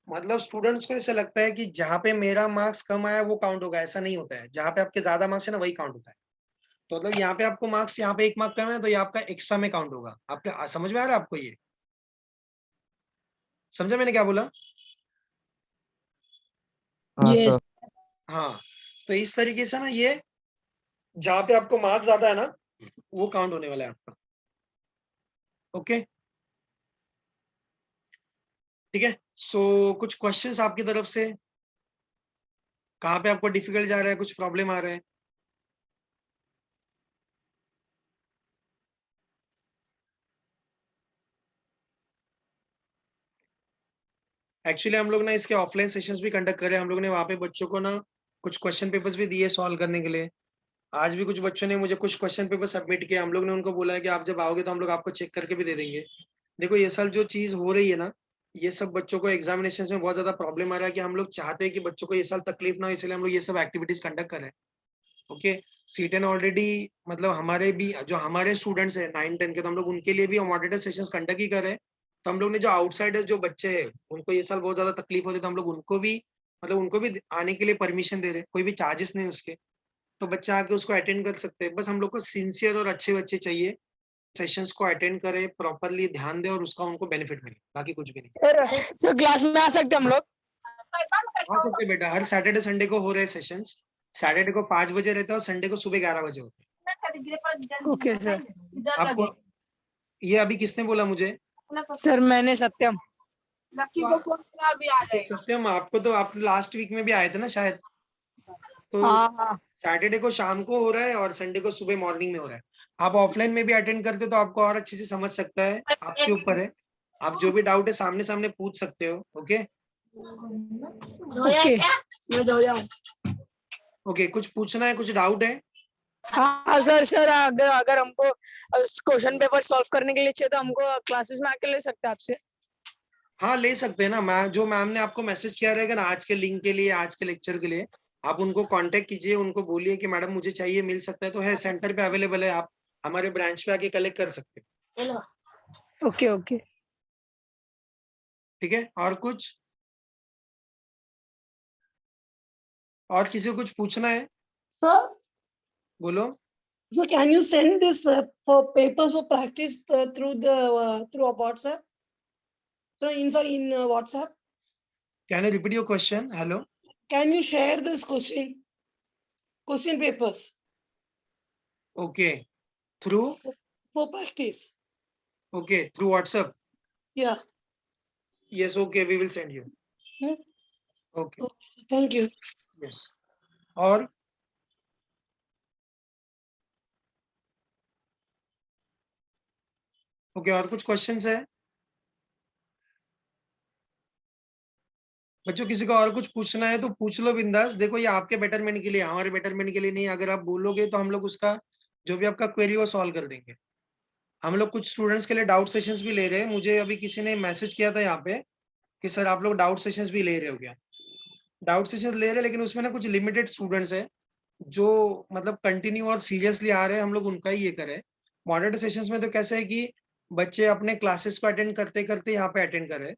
मतलब स्टूडेंट्स को ऐसा लगता है कि जहाँ पे मेरा मार्क्स कम आया वो काउंट होगा, ऐसा नहीं होता है। जहाँ पे आपके ज्यादा मार्क्स है ना वही काउंट होता है। तो मतलब यहाँ पे आपको मार्क्स, यहाँ पे 1 मार्क कम है तो ये आपका एक्स्ट्रा में काउंट होगा। आपके समझ में आ रहा है आपको? ये समझा मैंने क्या बोला? हाँ Yes. सर। हाँ, तो इस तरीके से ना ये जहाँ पे आपको मार्क्स ज्यादा है ना वो काउंट होने वाला है आपका। ओके, ठीक है। सो कुछ क्वेश्चंस आपकी तरफ से, कहाँ पे आपको डिफिकल्ट जा रहा है, कुछ प्रॉब्लम आ रहा है? एक्चुअली हम लोग ना इसके ऑफलाइन सेशंस भी कंडक्ट कर रहे हैं। हम लोग ने वहाँ पे बच्चों को ना कुछ क्वेश्चन पेपर्स भी दिए सॉल्व करने के लिए। आज भी कुछ बच्चों ने मुझे कुछ क्वेश्चन पेपर सबमिट किया। हम लोग ने उनको बोला है कि आप जब आओगे तो हम लोग आपको चेक करके भी दे देंगे। देखो ये साल जो चीज हो रही है ना, ये सब बच्चों को एग्जामिनेशन में बहुत ज्यादा प्रॉब्लम आ रहा है कि हम लोग चाहते हैं कि बच्चों को ये साल तकलीफ ना हो, इसलिए हम लोग ये सब एक्टिविटीज कंडक्ट कर रहे हैं। ओके, सीटेन ऑलरेडी, मतलब हमारे भी जो हमारे स्टूडेंट्स है 9-10 के, तो हम लोग उनके लिए भी मॉडरेटर सेशंस कंडक्ट ही कर रहे हैं। तो हम लोग ने जो आउटसाइडर्स जो बच्चे हैं उनको ये साल बहुत ज्यादा तकलीफ होती है, तो हम लोग उनको भी, मतलब उनको भी आने के लिए परमिशन दे रहे हैं, कोई भी चार्जेस नहीं उसके। तो बच्चे आके उसको अटेंड कर सकते हैं। बस हम लोग को सिंसियर और अच्छे बच्चे चाहिए, सेशंस को अटेंड करे, प्रॉपरली ध्यान दे और उसका उनको बेनिफिट मिले, बाकी कुछ भी नहीं। सर क्लास में आ सकते हम लोग? आ सकते बेटा, हर सैटरडे संडे को हो रहे सेशंस। सैटरडे को 5 बजे रहता है और संडे को सुबह 11 बजे होते ओके सर। हैं। आपको ये अभी किसने बोला मुझे? सर मैंने सत्यम। लकी को फोन करा, अभी आ जाएगा। सत्यम, आपको तो आप लास्ट वीक में भी आए थे ना शायद, तो हाँ हाँ सैटरडे को शाम को हो रहा है और संडे को सुबह मॉर्निंग में हो रहा है। आप ऑफलाइन में भी अटेंड करते हो तो आपको और अच्छे से समझ सकता है, आपके ऊपर है। आप जो भी डाउट है सामने सामने पूछ सकते हो। ओके ओके मैं धो जाऊं। ओके, कुछ पूछना है, कुछ डाउट है? हाँ सर अगर अगर हमको क्वेश्चन पेपर सॉल्व करने के लिए चाहिए तो हमको क्लासेस में आके ले सकते हैं आपसे? हाँ ले सकते हैं ना। मैम, जो मैम ने आपको मैसेज किया रहेगा ना आज के लिंक के लिए, आज के लेक्चर के लिए, आप उनको कांटेक्ट कीजिए, उनको बोलिए कि मैडम मुझे चाहिए, मिल सकता है तो है, सेंटर पे अवेलेबल है, आप हमारे ब्रांच पे आके कलेक्ट कर सकते हैं। चलो ओके ओके। ठीक है, और कुछ, और किसी को कुछ पूछना है? Sir, बोलो। so can you send this for papers for practice through WhatsApp? So in WhatsApp, can you repeat your question? Hello, can you share this question papers okay, through, for practice? Okay, through WhatsApp? Yeah. Yes, okay, we will send you. Hmm? Okay, Okay, sir. Thank you. Yes. और okay, और कुछ questions है बच्चों? किसी को और कुछ पूछना है तो पूछ लो बिंदास। देखो ये आपके बेटरमेंट के लिए, हमारे बेटरमेंट के लिए नहीं। अगर आप बोलोगे तो हम लोग उसका जो भी आपका क्वेरी वो सॉल्व कर देंगे। हम लोग कुछ स्टूडेंट्स के लिए डाउट सेशंस भी ले रहे हैं। मुझे अभी किसी ने मैसेज किया था यहाँ पे कि सर आप लोग डाउट सेशंस भी ले रहे हो क्या? डाउट सेशंस ले रहे हैं, लेकिन उसमें ना कुछ लिमिटेड स्टूडेंट्स है, जो मतलब कंटिन्यू और सीरियसली आ रहे हैं हम लोग उनका ही ये करें। मॉडरेट सेशंस में तो कैसा है कि बच्चे अपने क्लासेस को अटेंड करते करते यहाँ पे अटेंड कर रहे हैं।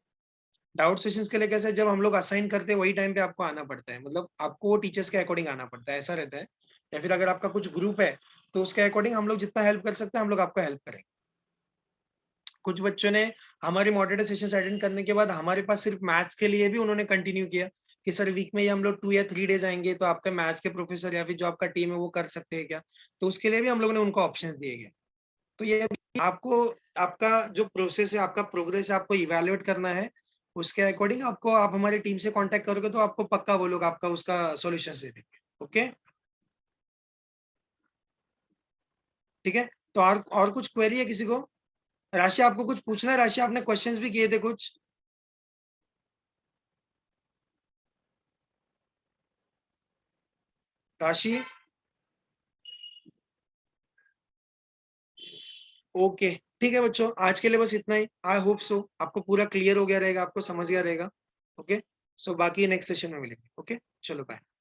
डाउट सेशंस के लिए कैसा है, जब हम लोग असाइन करते हैं वही टाइम पे आपको आना पड़ता है, मतलब आपको वो टीचर्स के अकॉर्डिंग आना पड़ता है, ऐसा रहता है। या फिर अगर आपका कुछ ग्रुप है तो उसके अकॉर्डिंग हम लोग जितना हेल्प कर सकते हैं हम लोग आपको हेल्प करेंगे। कुछ बच्चों ने हमारी मॉडरेटर सेशंस अटेंड करने के बाद हमारे पास सिर्फ मैथ्स के लिए भी उन्होंने कंटिन्यू किया कि सर वीक में ये हम लोग 2 या 3 डेज आएंगे तो आपके मैथ्स के प्रोफेसर या फिर जो आपका टीम है वो कर सकते हैं क्या, तो उसके लिए भी हम लोगों ने उनको ऑप्शंस दिए गए। तो ये आपको आपका जो प्रोसेस है, आपका प्रोग्रेस है, आपको इवैल्यूएट करना है, उसके अकॉर्डिंग आपको आप हमारी टीम से कांटेक्ट करोगे तो आपको पक्का वो लोग आपका उसका सॉल्यूशन दे देंगे। ओके, ठीक है। तो और कुछ क्वेरी है किसी को? राशि आपको कुछ पूछना है? राशि आपने क्वेश्चंस भी किए थे कुछ। राशि ओके, ठीक है बच्चों, आज के लिए बस इतना ही। आई होप सो आपको पूरा क्लियर हो गया रहेगा, आपको समझ गया रहेगा। ओके, सो बाकी नेक्स्ट सेशन में मिलेंगे। ओके, चलो बाय।